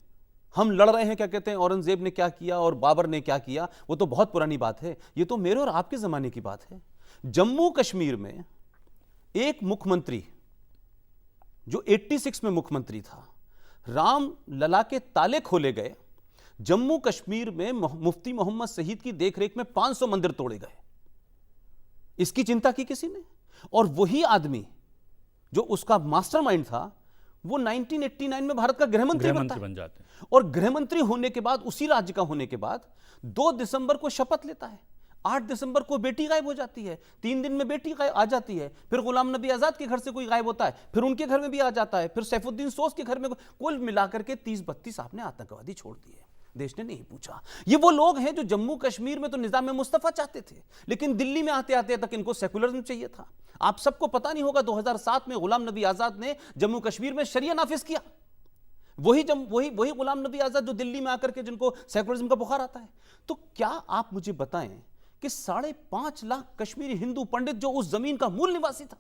हम लड़ रहे हैं, क्या कहते हैं, औरंगजेब ने क्या किया और बाबर ने क्या किया, वो तो बहुत पुरानी बात है, ये तो मेरे और आपके जमाने की बात है। जम्मू कश्मीर में एक मुख्यमंत्री जो 86 में मुख्यमंत्री था, राम लला के ताले खोले गए, जम्मू कश्मीर में मुफ्ती मोहम्मद शहीद की देखरेख में 500 मंदिर तोड़े गए, इसकी चिंता की किसी ने? और वही आदमी जो उसका मास्टरमाइंड था वो 1989 में भारत का गृहमंत्री बन जाते हैं। और गृहमंत्री होने के बाद, उसी राज्य का होने के बाद 2 दिसंबर को शपथ लेता है, 8 दिसंबर को बेटी गायब हो जाती है, 3 दिन में बेटी आ जाती है, फिर गुलाम नबी आजाद के घर से कोई गायब होता है, फिर उनके घर में भी आ जाता है, फिर सैफुद्दीन सोस के घर में, कुल मिलाकर के 30-32 आपने आतंकवादी छोड़ दिए, देश ने नहीं पूछा। ये वो लोग हैं जो जम्मू कश्मीर में तो निजाम मुस्तफा चाहते थे, लेकिन दिल्ली में आते आते तक इनको सेकुलरिज्म चाहिए था। आप सबको पता नहीं होगा 2007 में गुलाम नबी आजाद ने जम्मू कश्मीर में शरिया नाफिज किया, वही गुलाम नबी आजाद जो दिल्ली में आकर के जिनको सेकुलरिज्म का बुखार आता है। तो क्या आप मुझे बताएं कि 5.5 लाख कश्मीरी हिंदू पंडित जो उस जमीन का मूल निवासी था,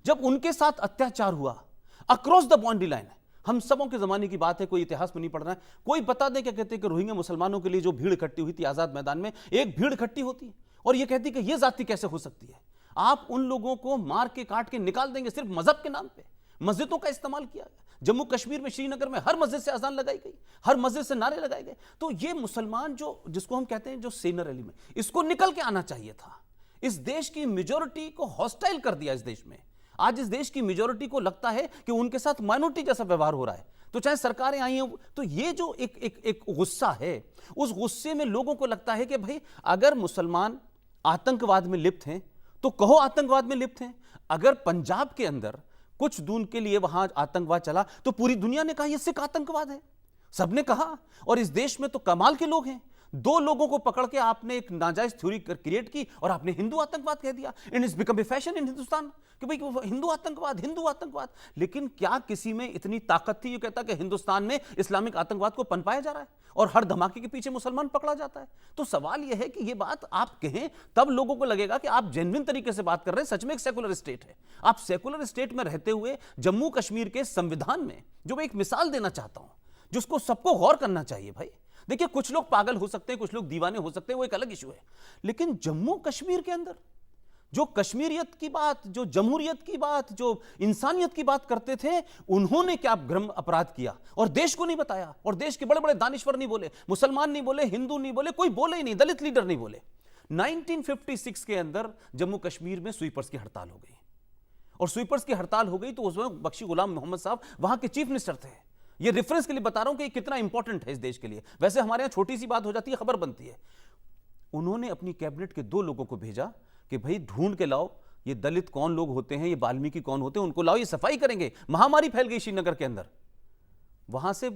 जब उनके साथ अत्याचार हुआ अक्रॉस द बाउंड्री लाइन, हम सबों के जमाने की बात है, कोई इतिहास में नहीं पढ़ रहा है, कोई बता दे क्या कहते हैं कि रोहिंग्या मुसलमानों के लिए जो भीड़ इकट्ठी हुई थी आजाद मैदान में, एक भीड़ इकट्ठी होती है और यह कहती है कि यह जाति कैसे हो सकती है? आप उन लोगों को मार के काट के निकाल देंगे सिर्फ मजहब के नाम पे। मस्जिदों का इस्तेमाल किया गया जम्मू कश्मीर में, श्रीनगर में हर मस्जिद से अजान लगाई गई, हर मस्जिद से नारे लगाए गए। तो ये मुसलमान जो जिसको हम कहते हैं जो सेनर एलिमेंट, इसको निकल के आना चाहिए था। इस देश की मेजॉरिटी को हॉस्टाइल कर दिया। इस देश में आज इस देश की मेजॉरिटी को लगता है कि उनके साथ माइनॉरिटी जैसा व्यवहार हो रहा है। तो चाहे सरकारें आई हैं, तो ये जो एक गुस्सा है, उस गुस्से में लोगों को लगता है कि भाई अगर मुसलमान आतंकवाद में लिप्त हैं तो कहो आतंकवाद में लिप्त हैं। अगर पंजाब के अंदर कुछ दून के लिए वहां आतंकवाद चला तो पूरी दुनिया ने कहा यह सिख आतंकवाद है, सबने कहा। और इस देश में तो कमाल के लोग हैं, 2 लोगों को पकड़ के आपने एक नाजायज थ्योरी क्रिएट की और आपने हिंदू आतंकवाद कह दिया। It is become a fashion इन हिंदुस्तान कि भाई हिंदू आतंकवाद। लेकिन क्या किसी में इतनी ताकत थी? ये कहता कि हिंदुस्तान में इस्लामिक आतंकवाद को पनपाया जा रहा है और हर धमाके के पीछे मुसलमान पकड़ा जाता है। तो सवाल यह है कि यह बात आप कहें तब लोगों को लगेगा कि आप जेन्युइन तरीके से बात कर रहे हैं, सच में एक सेकुलर स्टेट है। आप सेकुलर स्टेट में रहते हुए जम्मू कश्मीर के संविधान में जो मैं एक मिसाल देना चाहता हूं, जिसको सबको गौर करना चाहिए। भाई देखिए, कुछ लोग पागल हो सकते हैं, कुछ लोग दीवाने हो सकते हैं, वो एक अलग इशू है। लेकिन जम्मू कश्मीर के अंदर जो कश्मीरियत की बात, जो जमहूरियत की बात, जो इंसानियत की बात करते थे, उन्होंने क्या ग्रम अपराध किया और देश को नहीं बताया। और देश के बड़े बड़े दानिश्वर नहीं बोले, मुसलमान नहीं बोले, हिंदू नहीं बोले, कोई बोले ही नहीं, दलित लीडर नहीं बोले। 1956 के अंदर जम्मू कश्मीर में स्वीपर्स की हड़ताल हो गई और स्वीपर्स की हड़ताल हो गई तो उसमें बख्शी गुलाम मोहम्मद साहब वहां के चीफ मिनिस्टर थे। ये रेफरेंस के लिए बता रहा हूं कि कितना इंपॉर्टेंट है इस देश के लिए। वैसे हमारे यहां छोटी सी बात हो जाती है, खबर बनती है। उन्होंने अपनी कैबिनेट के 2 लोगों को भेजा कि भाई ढूंढ के लाओ ये दलित कौन लोग होते हैं, ये वाल्मीकि कौन होते हैं, उनको लाओ, ये सफाई करेंगे। महामारी फैल गई श्रीनगर के अंदर। वहां से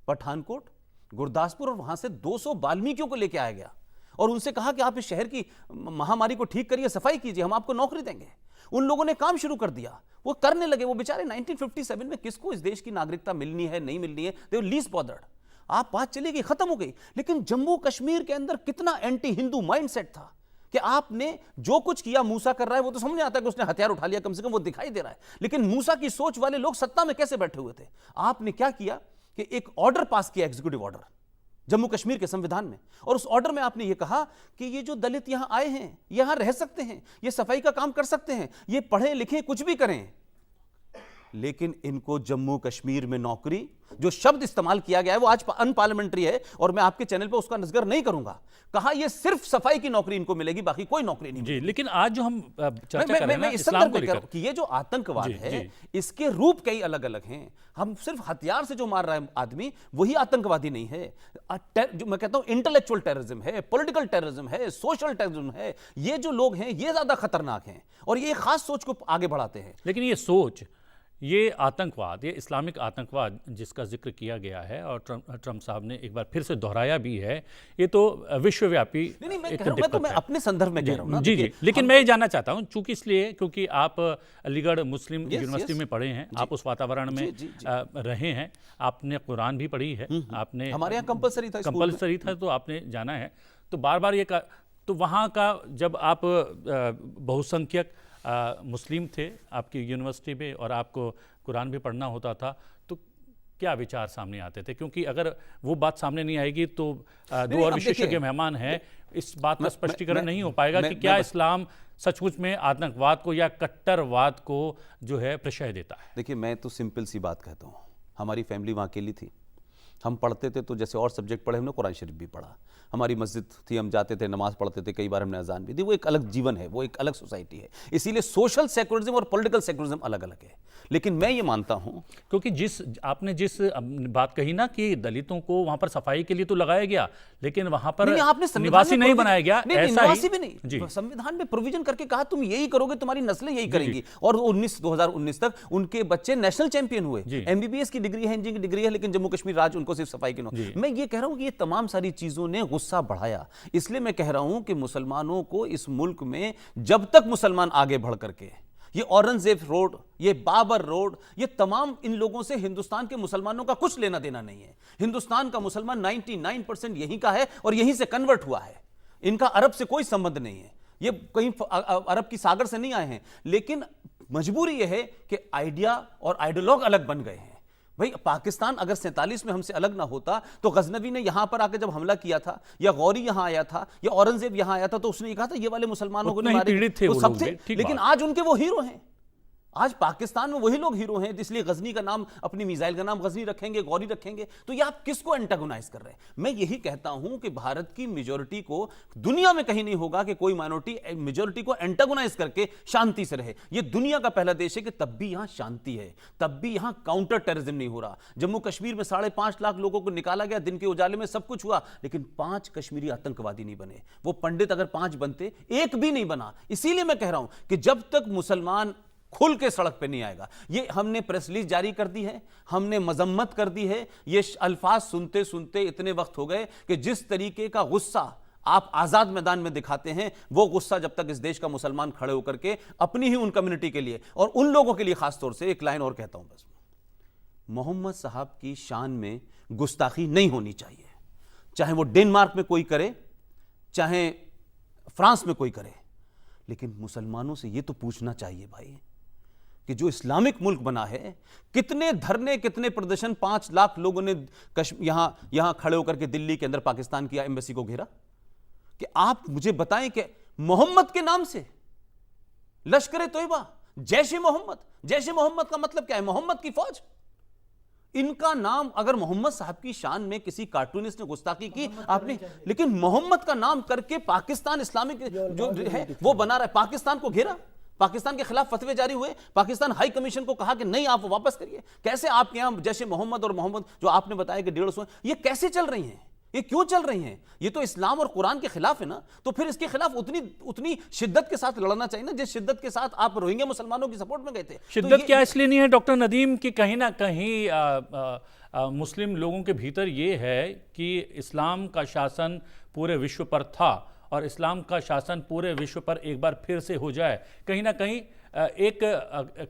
पठानकोट, गुरदासपुर और वहां से 200 वाल्मीकियों को लेकर आया गया और उनसे कहा कि आप इस शहर की महामारी को ठीक करिए, सफाई कीजिए, हम आपको नौकरी देंगे। उन लोगों ने काम शुरू कर दिया, वो करने लगे। वो बेचारे 1957 में किसको इस देश की नागरिकता मिलनी है नहीं मिलनी है, दे वर लीस्ट बॉदर्ड। आप बात चली गई, खत्म हो गई। लेकिन जम्मू कश्मीर के अंदर कितना एंटी हिंदू माइंडसेट था कि आपने जो कुछ किया, मूसा कर रहा है वो तो समझ में आता है कि उसने हथियार उठा लिया, कम से कम वो दिखाई दे रहा है। लेकिन मूसा की सोच वाले लोग सत्ता में कैसे बैठे हुए थे? आपने क्या किया कि एक ऑर्डर पास किया, एग्जीक्यूटिव ऑर्डर जम्मू कश्मीर के संविधान में, और उस ऑर्डर में आपने ये कहा कि ये जो दलित यहां आए हैं, यहां रह सकते हैं, ये सफाई का काम कर सकते हैं, ये पढ़े लिखे कुछ भी करें, लेकिन इनको जम्मू कश्मीर में नौकरी, जो शब्द इस्तेमाल किया गया है वो आज अनपार्लियामेंट्री है और मैं आपके चैनल पे उसका जिक्र नहीं करूंगा। कहा ये सिर्फ सफाई की नौकरी इनको मिलेगी, बाकी कोई नौकरी नहीं। जी, लेकिन आज जो हम चर्चा कर रहे हैं ना इस इस्लाम को संदर्भ में लेकर कि ये जो आतंकवाद जी, है जी। इसके रूप कई अलग अलग हैं। हम सिर्फ हथियार से जो मार रहा है आदमी वही आतंकवादी नहीं है। जो मैं कहता हूं इंटेलेक्चुअल टेररिज्म है, पॉलिटिकल टेररिज्म है, सोशल टेररिज्म है। ये जो लोग हैं ये ज्यादा खतरनाक हैं और ये खास सोच को आगे बढ़ाते हैं। लेकिन ये सोच, ये आतंकवाद, ये इस्लामिक आतंकवाद जिसका जिक्र किया गया है और ट्रंप साहब ने एक बार फिर से दोहराया भी है, ये तो विश्वव्यापी नहीं, मैं एक कह रहा हूं, मैं तो मैं अपने संदर्भ में कह रहा हूं ना। जी जी, लेकिन मैं ये जानना चाहता हूं, चूंकि इसलिए क्योंकि आप अलीगढ़ मुस्लिम यूनिवर्सिटी में पढ़े हैं, आप उस वातावरण में रहे हैं, आपने कुरान भी पढ़ी है, आपने हमारे यहाँ कंपलसरी था तो आपने जाना है। तो बार बार ये तो वहाँ का जब आप बहुसंख्यक मुस्लिम थे आपकी यूनिवर्सिटी में और आपको कुरान भी पढ़ना होता था, तो क्या विचार सामने आते थे? क्योंकि अगर वो बात सामने नहीं आएगी तो 2 और विशेषज्ञ मेहमान हैं, इस बात का स्पष्टीकरण नहीं हो पाएगा कि क्या इस्लाम सचमुच में आतंकवाद को या कट्टरवाद को जो है प्रश्रय देता है। देखिए, मैं तो सिंपल सी बात कहता हूँ, हमारी फैमिली वहाँ अकेली थी, हम पढ़ते थे तो जैसे और सब्जेक्ट पढ़े, हमने कुरान शरीफ भी पढ़ा, हमारी मस्जिद थी, हम जाते थे, नमाज पढ़ते थे, कई बार हमने अजान भी दी। वो एक अलग जीवन है, वो एक अलग सोसाइटी है। इसीलिए सोशल सेकुलरिज्म और पॉलिटिकल सेकुलरिज्म अलग अलग है। लेकिन मैं ये मानता हूं, क्योंकि आपने जिस बात कही ना कि दलितों को वहां पर सफाई के लिए तो लगाया गया, लेकिन वहां पर आपने निवासी नहीं बनाया गया, ऐसा निवासी ही भी नहीं, संविधान में प्रोविजन करके कहा तुम यही करोगे, तुम्हारी नस्लें यही करेंगी। और 2019 तक उनके बच्चे नेशनल चैंपियन हुए। एमबीबीएस की डिग्री है, इंजीनियरिंग की डिग्री है, लेकिन जम्मू कश्मीर राज्य उनको सिर्फ सफाई की नौकरी। मैं ये कह रहा हूं कि ये तमाम सारी चीजों ने गुस्सा बढ़ाया। इसलिए मैं कह रहा हूं कि मुसलमानों को इस मुल्क में जब तक मुसलमान आगे बढ़ करके, ये औरंगजेब रोड, ये बाबर रोड, ये तमाम इन लोगों से हिंदुस्तान के मुसलमानों का कुछ लेना देना नहीं है। हिंदुस्तान का मुसलमान 99% यहीं का है और यहीं से कन्वर्ट हुआ है। इनका अरब से कोई संबंध नहीं है, ये कहीं अरब की सागर से नहीं आए हैं। लेकिन मजबूरी यह है कि आइडिया और आइडियोलॉग अलग बन गए हैं। भाई पाकिस्तान अगर 47 में हमसे अलग ना होता तो गजनवी ने यहां पर आकर जब हमला किया था, या गौरी यहां आया था, या औरंगजेब यहां आया था, तो उसने ये कहा था ये वाले मुसलमानों को नहीं मारेंगे, वो सब थे। लेकिन आज उनके वो हीरो हैं, आज पाकिस्तान में वही लोग हीरो हैं, इसलिए गजनी का नाम, अपनी मिसाइल का नाम गजनी रखेंगे, गौरी रखेंगे। तो ये आप किसको एंटागोनाइज कर रहे हैं? मैं यही कहता हूं कि भारत की मेजॉरिटी को, दुनिया में कहीं नहीं होगा कि कोई माइनॉरिटी मेजॉरिटी को एंटागोनाइज करके शांति से रहे। ये दुनिया का पहला देश है कि तब भी यहां शांति है, तब भी यहां काउंटर टेररिज्म नहीं हो रहा। जम्मू कश्मीर में 5.5 लाख लोगों को निकाला गया, दिन के उजाले में सब कुछ हुआ, लेकिन 5 कश्मीरी आतंकवादी नहीं बने। वो पंडित अगर 5 बनते, एक भी नहीं बना। इसीलिए मैं कह रहा हूं कि जब तक मुसलमान खुल के सड़क पे नहीं आएगा, ये हमने प्रेस रिलीज जारी कर दी है, हमने मजम्मत कर दी है, ये अल्फाज सुनते सुनते इतने वक्त हो गए कि जिस तरीके का गुस्सा आप आजाद मैदान में दिखाते हैं, वो गुस्सा जब तक इस देश का मुसलमान खड़े होकर के अपनी ही उन कम्युनिटी के लिए और उन लोगों के लिए, खासतौर से एक लाइन और कहता हूं बस, मोहम्मद साहब की शान में गुस्ताखी नहीं होनी चाहिए, चाहे वो डेनमार्क में कोई करे, चाहे फ्रांस में कोई करे। लेकिन मुसलमानों से ये तो पूछना चाहिए भाई कि जो इस्लामिक मुल्क बना है, कितने धरने, कितने प्रदर्शन, 5 लाख लोगों ने यहां खड़े होकर के दिल्ली के अंदर पाकिस्तान की एम्बेसी को घेरा। कि आप मुझे बताएं कि मोहम्मद के नाम से लश्कर तोयबा, जैश ए मोहम्मद का मतलब क्या है? मोहम्मद की फौज। इनका नाम, अगर मोहम्मद साहब की शान में किसी कार्टूनिस्ट ने गुस्ताखी की आपने, लेकिन मोहम्मद का नाम करके पाकिस्तान इस्लामिक जो है वो बना रहा है, पाकिस्तान को घेरा, पाकिस्तान के खिलाफ फतवे जारी हुए, पाकिस्तान हाई कमीशन को कहा कि नहीं आप वापस करिए। कैसे आपके यहां जैसे मोहम्मद और मोहम्मद जो आपने बताया कि 150, ये कैसे चल रही हैं? ये क्यों चल रही हैं? ये तो इस्लाम और कुरान के खिलाफ है ना। तो फिर इसके खिलाफ उतनी शिद्दत के साथ लड़ना चाहिए ना, जिस शिद्दत के साथ आप रोहिंग्या मुसलमानों की सपोर्ट में गए थे। शिद्दत क्या इसलिए नहीं है डॉक्टर नदीम कि कहीं ना कहीं मुस्लिम लोगों के भीतर ये है कि इस्लाम का शासन पूरे विश्व पर था और इस्लाम का शासन पूरे विश्व पर एक बार फिर से हो जाए। कहीं ना कहीं एक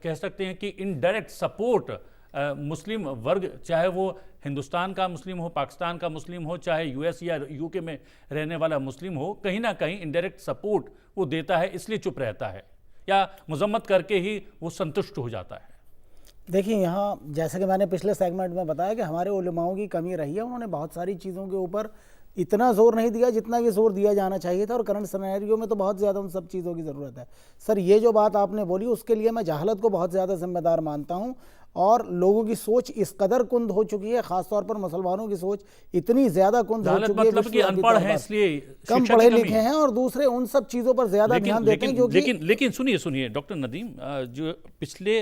कह सकते हैं कि इनडायरेक्ट सपोर्ट मुस्लिम वर्ग, चाहे वो हिंदुस्तान का मुस्लिम हो, पाकिस्तान का मुस्लिम हो, चाहे यूएस या यूके में रहने वाला मुस्लिम हो, कहीं ना कहीं इनडायरेक्ट सपोर्ट वो देता है, इसलिए चुप रहता है या मजम्मत करके ही वो संतुष्ट हो जाता है। देखिए यहाँ जैसे कि मैंने पिछले सेगमेंट में बताया कि हमारे उलेमाओं की कमी रही है, उन्होंने बहुत सारी चीज़ों के ऊपर इतना जोर नहीं दिया जितना ये जोर दिया जाना चाहिए था, और करंट सिनेरियो में तो बहुत ज़्यादा उन सब चीज़ों की ज़रूरत है। सर ये जो बात आपने बोली उसके लिए मैं जहालत को बहुत ज़्यादा जिम्मेदार मानता हूँ, और लोगों की सोच इस कदर कुंद हो चुकी है, खासतौर पर मुसलमानों की सोच इतनी ज़्यादा कुंद हो चुकी है, मतलब कि अनपढ़ हैं इसलिए कम पढ़े लिखे हैं, और दूसरे उन सब चीज़ों पर ज़्यादा ध्यान देते हैं जो कि लेकिन सुनिए डॉक्टर नदीम, जो पिछले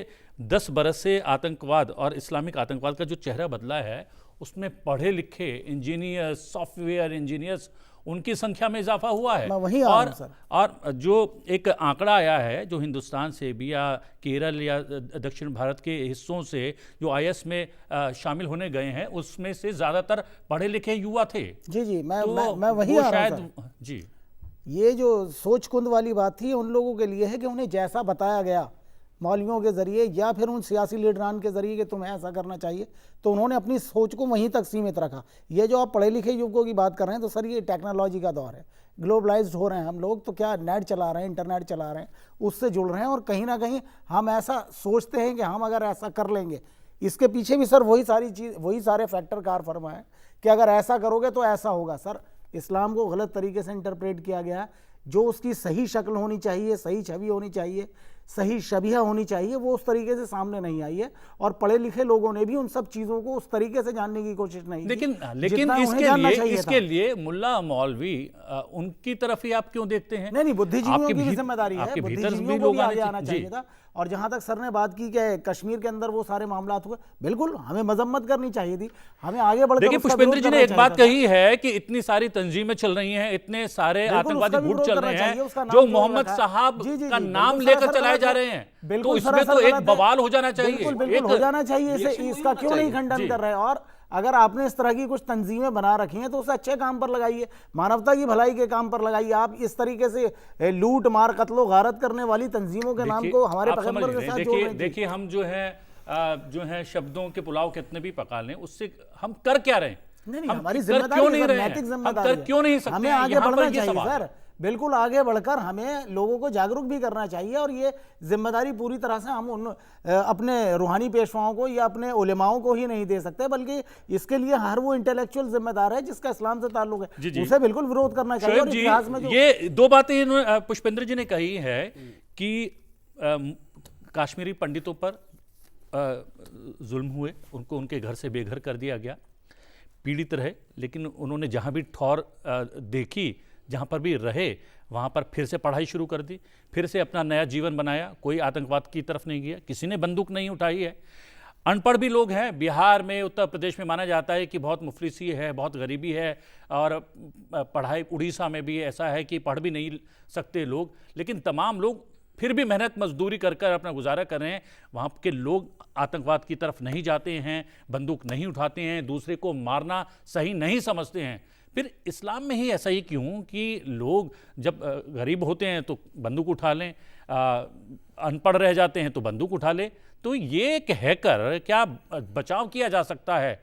10 बरस से आतंकवाद और इस्लामिक आतंकवाद का जो चेहरा बदला है, उसमें पढ़े लिखे इंजीनियर्स, सॉफ्टवेयर इंजीनियर्स, उनकी संख्या में इजाफा हुआ है। और जो एक आंकड़ा आया है जो हिंदुस्तान से भी या केरल या दक्षिण भारत के हिस्सों से जो IS में शामिल होने गए हैं, उसमें से ज़्यादातर पढ़े लिखे युवा थे। जी मैं वही आ रहा हूं जी। ये जो सोच कुंद वाली बात थी उन लोगों के लिए है कि उन्हें जैसा बताया गया मौलवियों के ज़रिए या फिर उन सियासी लीडरान के ज़रिए कि तुम्हें ऐसा करना चाहिए, तो उन्होंने अपनी सोच को वहीं तक सीमित रखा। ये जो आप पढ़े लिखे युवकों की बात कर रहे हैं, तो सर ये टेक्नोलॉजी का दौर है, ग्लोबलाइज्ड हो रहे हैं हम लोग, तो क्या नेट चला रहे हैं, इंटरनेट चला रहे हैं, उससे जुड़ रहे हैं, और कहीं ना कहीं हम ऐसा सोचते हैं कि हम अगर ऐसा कर लेंगे, इसके पीछे भी सर वही सारी चीज़, वही सारे फैक्टर कार फरमा है कि अगर ऐसा करोगे तो ऐसा होगा। सर इस्लाम को गलत तरीके से इंटरप्रेट किया गया है, जो उसकी सही शक्ल होनी चाहिए, सही छवि होनी चाहिए, सही शबिया होनी चाहिए, वो उस तरीके से सामने नहीं आई है। और पढ़े लिखे लोगों ने भी उन सब चीज़ों को उस तरीके से जानने की कोशिश नहीं की लेकिन जितना उन्हें जानना चाहिए था। इसके लिए मुल्ला मौलवी उनकी तरफ ही आप क्यों देखते हैं? नहीं, बुद्धिजीवियों की भी जिम्मेदारी है, आपके भीतर बुद्धिजीवियों भी को लोग भी आगे आना चाहिए जी। था। और जहां तक सर ने बात की कि कश्मीर के अंदर वो सारे मामला हुए, बिल्कुल हमें मजम्मत करनी चाहिए थी, हमें आगे बढ़कर देखिए उसका पुष्पेंद्र विरोध जी ने करना एक बात चाहिए था। कही है कि इतनी सारी तंजीमें चल रही हैं, इतने सारे बिल्कुल, आतंकवादी उसका भी गुट विरोध चल करना रहे चाहिए, हैं उसका नाम जो क्यों मोहम्मद रखा है? साहब जी, जी, का जी, नाम बिल्कुल लेकर सरासर चलाए गलत जा है। रहे हैं, बिल्कुल तो इसमें सरासर तो एक गलत है। बवाल हो जाना चाहिए। बिल्कुल हो जाना चाहिए इसे, रिएक्शन इसका होना क्यों नहीं चाहिए। खंडन जी। कर रहे हैं? और अगर आपने इस तरह की कुछ तंजीमें बना रखी हैं तो उसे अच्छे काम पर लगाइए, मानवता की भलाई के काम पर लगाइए। आप इस तरीके से लूट मार कत्लो गारत करने वाली तंजीमों के नाम को हमारे आप समझ पैगंबर रहे के हैं। साथ जोड़ रहे देखिए हम जो है शब्दों के पुलाव कितने भी पका लें, उससे हम कर क्या रहे हैं? नहीं, हम हमारी कर जिम्मेदारी क्यों है नहीं सर, रहे हैं? नैतिक हम जिम्मेदारी कर है। क्यों नहीं सकते हमें हैं? आगे यहाँ पर बढ़ना ये चाहिए सवाल है। सर, बिल्कुल आगे बढ़कर हमें लोगों को जागरूक भी करना चाहिए। और ये जिम्मेदारी पूरी तरह से हम उन अपने रूहानी पेशवाओं को या अपने उलेमाओं को ही नहीं दे सकते, बल्कि इसके लिए हर वो इंटेलेक्चुअल जिम्मेदार है जिसका इस्लाम से ताल्लुक जी, है, जी। उसे बिल्कुल विरोध करना चाहिए। शोएब और जी, इतिहास में जो ये दो बातें पुष्पेंद्र जी ने कही है कि कश्मीरी पंडितों पर जुल्म हुए, उनको उनके घर से बेघर कर दिया गया, पीड़ित रहे, लेकिन उन्होंने जहाँ भी ठौर देखी, जहाँ पर भी रहे, वहाँ पर फिर से पढ़ाई शुरू कर दी, फिर से अपना नया जीवन बनाया। कोई आतंकवाद की तरफ नहीं गया, किसी ने बंदूक नहीं उठाई है। अनपढ़ भी लोग हैं बिहार में, उत्तर प्रदेश में माना जाता है कि बहुत मुफलिसी है, बहुत गरीबी है, और पढ़ाई उड़ीसा में भी ऐसा है कि पढ़ भी नहीं सकते लोग, लेकिन तमाम लोग फिर भी मेहनत मजदूरी कर कर अपना गुजारा कर रहे हैं। वहाँ के लोग आतंकवाद की तरफ नहीं जाते हैं, बंदूक नहीं उठाते हैं, दूसरे को मारना सही नहीं समझते हैं। फिर इस्लाम में ही ऐसा ही क्यों कि लोग जब गरीब होते हैं तो बंदूक उठा लें, अनपढ़ रह जाते हैं तो बंदूक उठा लें? तो ये कहकर क्या बचाव किया जा सकता है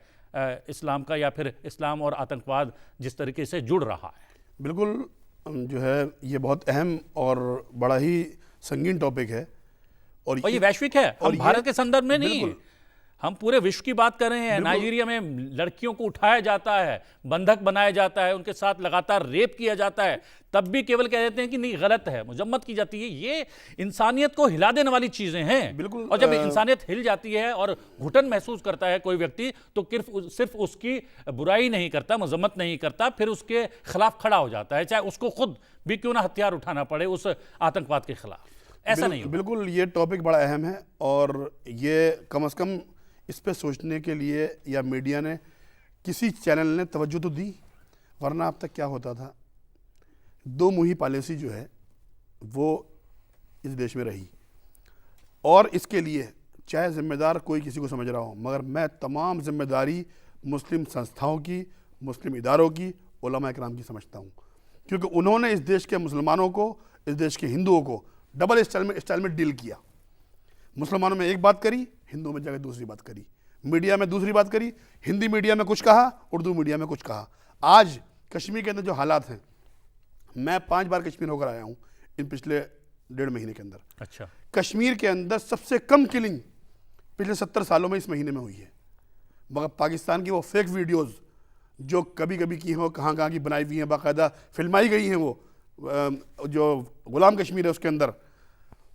इस्लाम का, या फिर इस्लाम और आतंकवाद जिस तरीके से जुड़ रहा है? बिल्कुल जो है ये बहुत अहम और बड़ा ही संगीन टॉपिक है। और ये वैश्विक है, और हम भारत के संदर्भ में नहीं, बिल्कुल। हम पूरे विश्व की बात कर रहे हैं। नाइजीरिया में लड़कियों को उठाया जाता है, बंधक बनाया जाता है, उनके साथ लगातार रेप किया जाता है, तब भी केवल कह देते हैं कि नहीं गलत है, मजम्मत की जाती है। ये इंसानियत को हिला देने वाली चीजें हैं। बिल्कुल। और जब इंसानियत हिल जाती है और घुटन महसूस करता है कोई व्यक्ति, तो सिर्फ उसकी बुराई नहीं करता, मजम्मत नहीं करता, फिर उसके खिलाफ खड़ा हो जाता है, चाहे उसको खुद भी क्यों ना हथियार उठाना पड़े उस आतंकवाद के खिलाफ। ऐसा नहीं होगा। बिल्कुल ये टॉपिक बड़ा अहम है, और ये कम से कम इस पे सोचने के लिए या मीडिया ने, किसी चैनल ने तवज्जो तो दी, वरना अब तक क्या होता था, दो मुही पॉलिसी जो है वो इस देश में रही। और इसके लिए चाहे जिम्मेदार कोई किसी को समझ रहा हो, मगर मैं तमाम जिम्मेदारी मुस्लिम संस्थाओं की, मुस्लिम इदारों की, उलमा इकराम की समझता हूँ, क्योंकि उन्होंने इस देश के मुसलमानों को, इस देश के हिंदुओं को डबल स्टाइल में डील किया। मुसलमानों में एक बात करी, हिंदुओं में जाकर दूसरी बात करी, मीडिया में दूसरी बात करी, हिंदी मीडिया में कुछ कहा, उर्दू मीडिया में कुछ कहा। आज कश्मीर के अंदर जो हालात हैं, मैं 5 बार कश्मीर होकर आया हूँ इन पिछले 1.5 महीने के अंदर। अच्छा, कश्मीर के अंदर सबसे कम किलिंग पिछले 70 सालों में इस महीने में हुई है। मगर पाकिस्तान की वो फेक वीडियोज़ जो कभी कभी की हैं, वो कहाँ कहाँ की बनाई हुई हैं, बाकायदा फिल्माई गई हैं, वो जो गुलाम कश्मीर है उसके अंदर,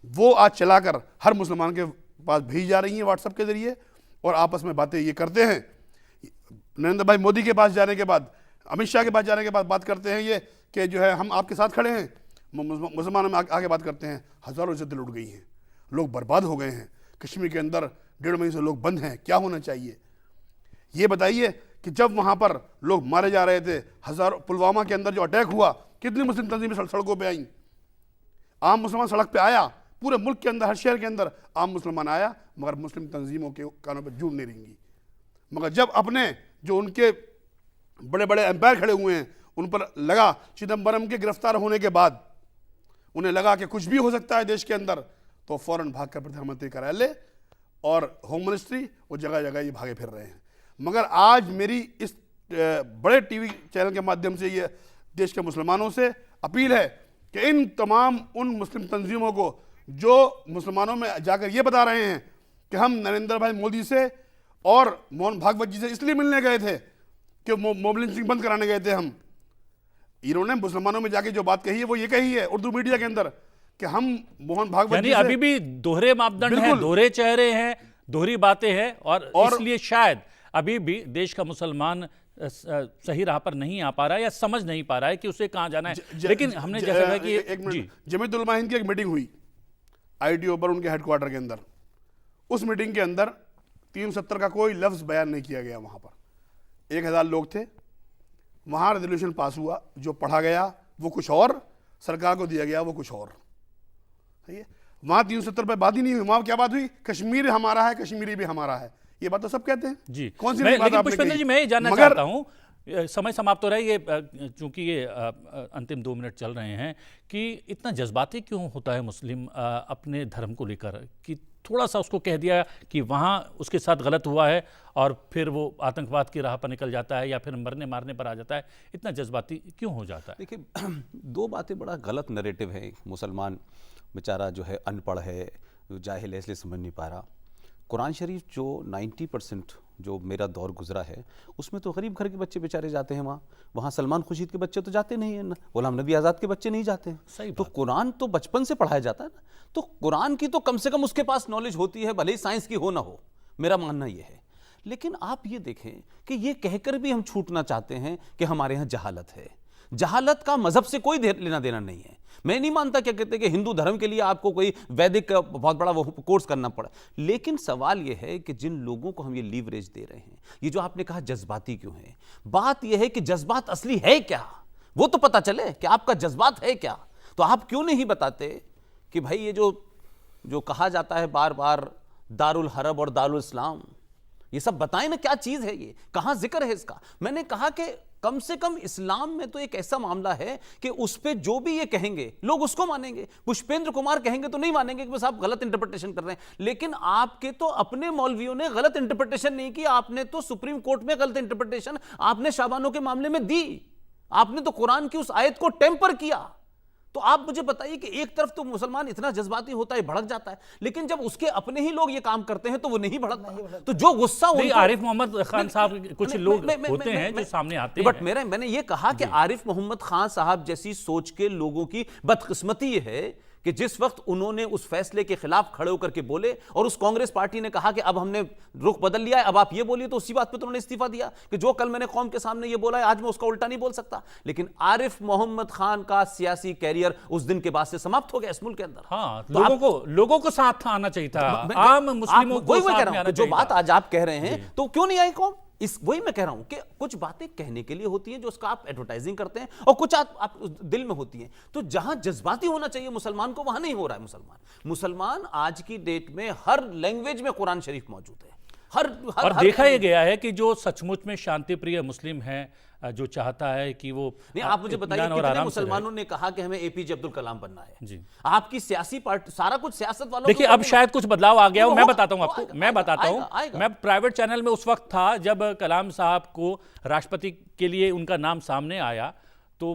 वो आज चलाकर हर मुसलमान के पास भेजी जा रही हैं व्हाट्सएप के ज़रिए, और आपस में बातें ये करते हैं। नरेंद्र भाई मोदी के पास जाने के बाद, अमित शाह के पास जाने के बाद बात करते हैं ये कि जो है हम आपके साथ खड़े हैं, मुसलमानों में आगे बात करते हैं। हज़ारों इज्जतें लुट गई हैं, लोग बर्बाद हो गए हैं, कश्मीर के अंदर 1.5 महीने से लोग बंद हैं। क्या होना चाहिए ये बताइए कि जब वहाँ पर लोग मारे जा रहे थे, हज़ारों, पुलवामा के अंदर जो अटैक हुआ, कितनी मुस्लिम तंजीमें सड़कों पर आईं, आम मुसलमान सड़क पे आया, पूरे मुल्क के अंदर, हर शहर के अंदर आम मुसलमान आया, मगर मुस्लिम तंजीमों के कानों पर जूड़ नहीं रहेंगी। मगर जब अपने जो उनके बड़े बड़े एम्पायर खड़े हुए हैं, उन पर लगा, चिदम्बरम के गिरफ्तार होने के बाद उन्हें लगा कि कुछ भी हो सकता है देश के अंदर, तो फौरन भागकर प्रधानमंत्री कार्यालय और होम मिनिस्ट्री, वो जगह जगह ये भागे फिर रहे हैं। मगर आज मेरी इस बड़े टीवी चैनल के माध्यम से ये देश के मुसलमानों से अपील है कि इन तमाम उन मुस्लिम तंजीमों को जो मुसलमानों में जाकर ये बता रहे हैं कि हम नरेंद्र भाई मोदी से और मोहन भागवत जी से इसलिए मिलने गए थे कि मॉब लिंचिंग बंद कराने गए थे हम, इन्होंने मुसलमानों में जाके जो बात कही है वो ये कही है उर्दू मीडिया के अंदर कि हम मोहन भागवत यानी जी से अभी भी दोहरे मापदंड हैं, बिल्कुल। दोहरे चेहरे हैं, दोहरी बातें हैं और और- इसलिए शायद अभी भी देश का मुसलमान सही राह पर नहीं आ पा रहा है या समझ नहीं पा रहा है कि उसे कहाँ जाना है। लेकिन हमने जैसा कहा कि एक जी मिनट, जमीयत उलमा हिंद की एक मीटिंग हुई आईटीओ पर, उनके हेडक्वार्टर के अंदर। उस मीटिंग के अंदर 370 का कोई लफ्ज बयान नहीं किया गया। वहां पर 1000 लोग थे, वहां रेजोल्यूशन पास हुआ, जो पढ़ा गया वो कुछ और, सरकार को दिया गया वो कुछ और। सही है, वहां 370 पे बात ही नहीं हुई। वहां क्या बात हुई? कश्मीर हमारा है, कश्मीरी भी हमारा है। ये बात तो सब कहते हैं जी। कौन सी मैं- नई बात लेकिन आपने पुष्पेंद्र कही? जी, मैं ये जानना मगर चाहता हूं, समय समाप्त हो रहा है, ये चूंकि ये अंतिम 2 मिनट चल रहे हैं, कि इतना जज्बाती क्यों होता है मुस्लिम अपने धर्म को लेकर, कि थोड़ा सा उसको कह दिया कि वहाँ उसके साथ गलत हुआ है और फिर वो आतंकवाद की राह पर निकल जाता है या फिर मरने मारने पर आ जाता है, इतना जज्बाती क्यों हो जाता है? देखिए, दो बातें बड़ा गलत नैरेटिव है। मुसलमान बेचारा जो है अनपढ़ है, जो जाहिल है, इसलिए समझ नहीं पा रहा। कुरान शरीफ जो 90% जो मेरा दौर गुजरा है, उसमें तो गरीब घर के बच्चे बेचारे जाते हैं वहाँ सलमान खुर्शीद के बच्चे तो जाते नहीं हैं ना, गुलाम नबी आज़ाद के बच्चे नहीं जाते हैं। सही तो कुरान तो बचपन से पढ़ाया जाता है ना, तो कुरान की तो कम से कम उसके पास नॉलेज होती है, भले ही साइंस की हो ना हो, मेरा मानना ये है। लेकिन आप ये देखें कि ये कहकर भी हम छूटना चाहते हैं कि हमारे यहाँ जहालत है। जहालत का मजहब से कोई लेना देना नहीं है। मैं नहीं मानता क्या कहते हैं कि हिंदू धर्म के लिए आपको कोई वैदिक बहुत बड़ा वो कोर्स करना पड़ा, लेकिन सवाल यह है कि जिन लोगों को हम ये लीवरेज दे रहे हैं, ये जो आपने कहा जज्बाती क्यों है, बात यह है कि जज्बात असली है क्या, वो तो पता चले कि आपका जज्बात है क्या। तो आप क्यों नहीं बताते कि भाई ये जो कहा जाता है बार बार दारुल हरब और दारुल इस्लाम, ये सब बताएं ना, क्या चीज है ये, कहां जिक्र है इसका। मैंने कहा कि कम से कम इस्लाम में तो एक ऐसा मामला है कि उस पे जो भी ये कहेंगे लोग उसको मानेंगे। पुष्पेंद्र कुमार कहेंगे तो नहीं मानेंगे कि बस आप गलत इंटरप्रिटेशन कर रहे हैं, लेकिन आपके तो अपने मौलवियों ने गलत इंटरप्रिटेशन नहीं की, आपने तो सुप्रीम कोर्ट में गलत इंटरप्रिटेशन आपने शाबानों के मामले में दी, आपने तो कुरान की उस आयत को टेम्पर किया। तो आप मुझे बताइए कि एक तरफ तो मुसलमान इतना जज्बाती होता है, भड़क जाता है, लेकिन जब उसके अपने ही लोग ये काम करते हैं तो वो नहीं भड़कता। तो जो गुस्सा नहीं, आरिफ मोहम्मद खान साहब कुछ लोग होते हैं जो सामने आते हैं, बट मैंने ये कहा कि आरिफ मोहम्मद खान साहब जैसी सोच के लोगों की बदकिस्मती ये है कि जिस वक्त उन्होंने उस फैसले के खिलाफ खड़े होकर के बोले और उस कांग्रेस पार्टी ने कहा कि अब हमने रुख बदल लिया है, अब आप ये बोलिए, तो उसी बात पे तो उन्होंने इस्तीफा दिया कि जो कल मैंने कौम के सामने ये बोला है आज मैं उसका उल्टा नहीं बोल सकता। लेकिन आरिफ मोहम्मद खान का सियासी कैरियर उस दिन के बाद से समाप्त हो गया इस मुल्क के अंदर। हाँ, तो लोगों को साथ आना चाहिए था, आम मुस्लिमों को वही साथ कह में रहा आना हूं, जो चाहिए बात था। आज आप कह रहे हैं तो क्यों नहीं आई कौम, इस वही मैं कह रहा हूं कि कुछ बातें कहने के लिए होती हैं जो उसका आप एडवर्टाइजिंग करते हैं, और कुछ आप दिल में होती हैं। तो जहां जज्बाती होना चाहिए मुसलमान को, वहां नहीं हो रहा है। मुसलमान आज की डेट में हर लैंग्वेज में कुरान शरीफ मौजूद है, और देखा यह गया है कि जो सचमुच में शांति प्रिय मुस्लिम है, जो चाहता है कि वो नहीं, आप मुझे बताइए इत्मीनान और कितने आराम से मुसलमानों ने कहा कि हमें एपीजे अब्दुल कलाम बनना है। जी। आपकी सियासी पार्टी सारा कुछ सियासत वालों देखिए, के अब ऊपर शायद कुछ बदलाव आ गया हो। मैं होगा, बताता हूं वो आपको, आएगा, मैं बताता आएगा, हूं। आएगा। मैं प्राइवेट चैनल में उस वक्त था जब कलाम साहब को राष्ट्रपति के लिए उनका नाम सामने आया, तो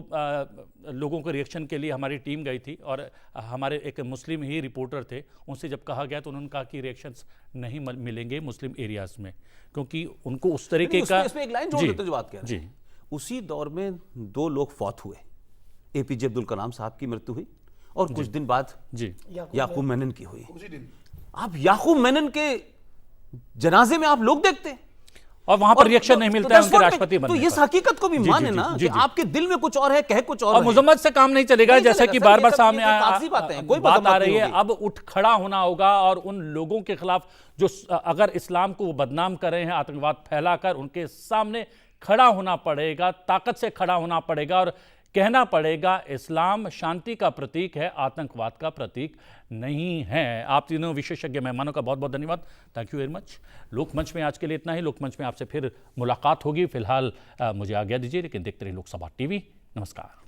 लोगों के रिएक्शन के लिए हमारी टीम गई थी और हमारे एक मुस्लिम ही रिपोर्टर थे, उनसे जब कहा गया तो उन्होंने कहा कि रिएक्शंस नहीं मिलेंगे मुस्लिम एरियाज में, क्योंकि उनको उस तरीके का। इसमें एक लाइन जोड़ देते जो बात कह रहे हैं। जी, उसी दौर में 2 लोग फौत हुए, एपीजे अब्दुल कलाम साहब की मृत्यु हुई और कुछ दिन बाद जी, याकूब मेनन की हुई। आप याकूब मेनन के जनाजे में आप लोग देखते हैं और वहां पर रिएक्शन नहीं मिलता है उनके राष्ट्रपति बनने तो पर। इस हकीकत को भी जी, माने जी, ना जी, कि जी। आपके दिल में कुछ और है, कह कुछ और और है। मुजम्मत से काम नहीं चलेगा, नहीं जैसा चलेगा कि सर, बार ये बार सब सामने कागजी बातें हैं, कोई बात आ मजम्मत रही नहीं है। होगी। अब उठ खड़ा होना होगा और उन लोगों के खिलाफ जो अगर इस्लाम को वो बदनाम कर रहे हैं, आतंकवाद फैलाकर, उनके सामने खड़ा होना पड़ेगा, ताकत से खड़ा होना पड़ेगा और कहना पड़ेगा इस्लाम शांति का प्रतीक है, आतंकवाद का प्रतीक नहीं है। आप तीनों विशेषज्ञ मेहमानों का बहुत बहुत धन्यवाद, थैंक यू वेरी मच। लोकमंच में आज के लिए इतना ही। लोकमंच में आपसे फिर मुलाकात होगी। फिलहाल मुझे आज्ञा दीजिए, लेकिन देखते रहिए लोकसभा टीवी। नमस्कार।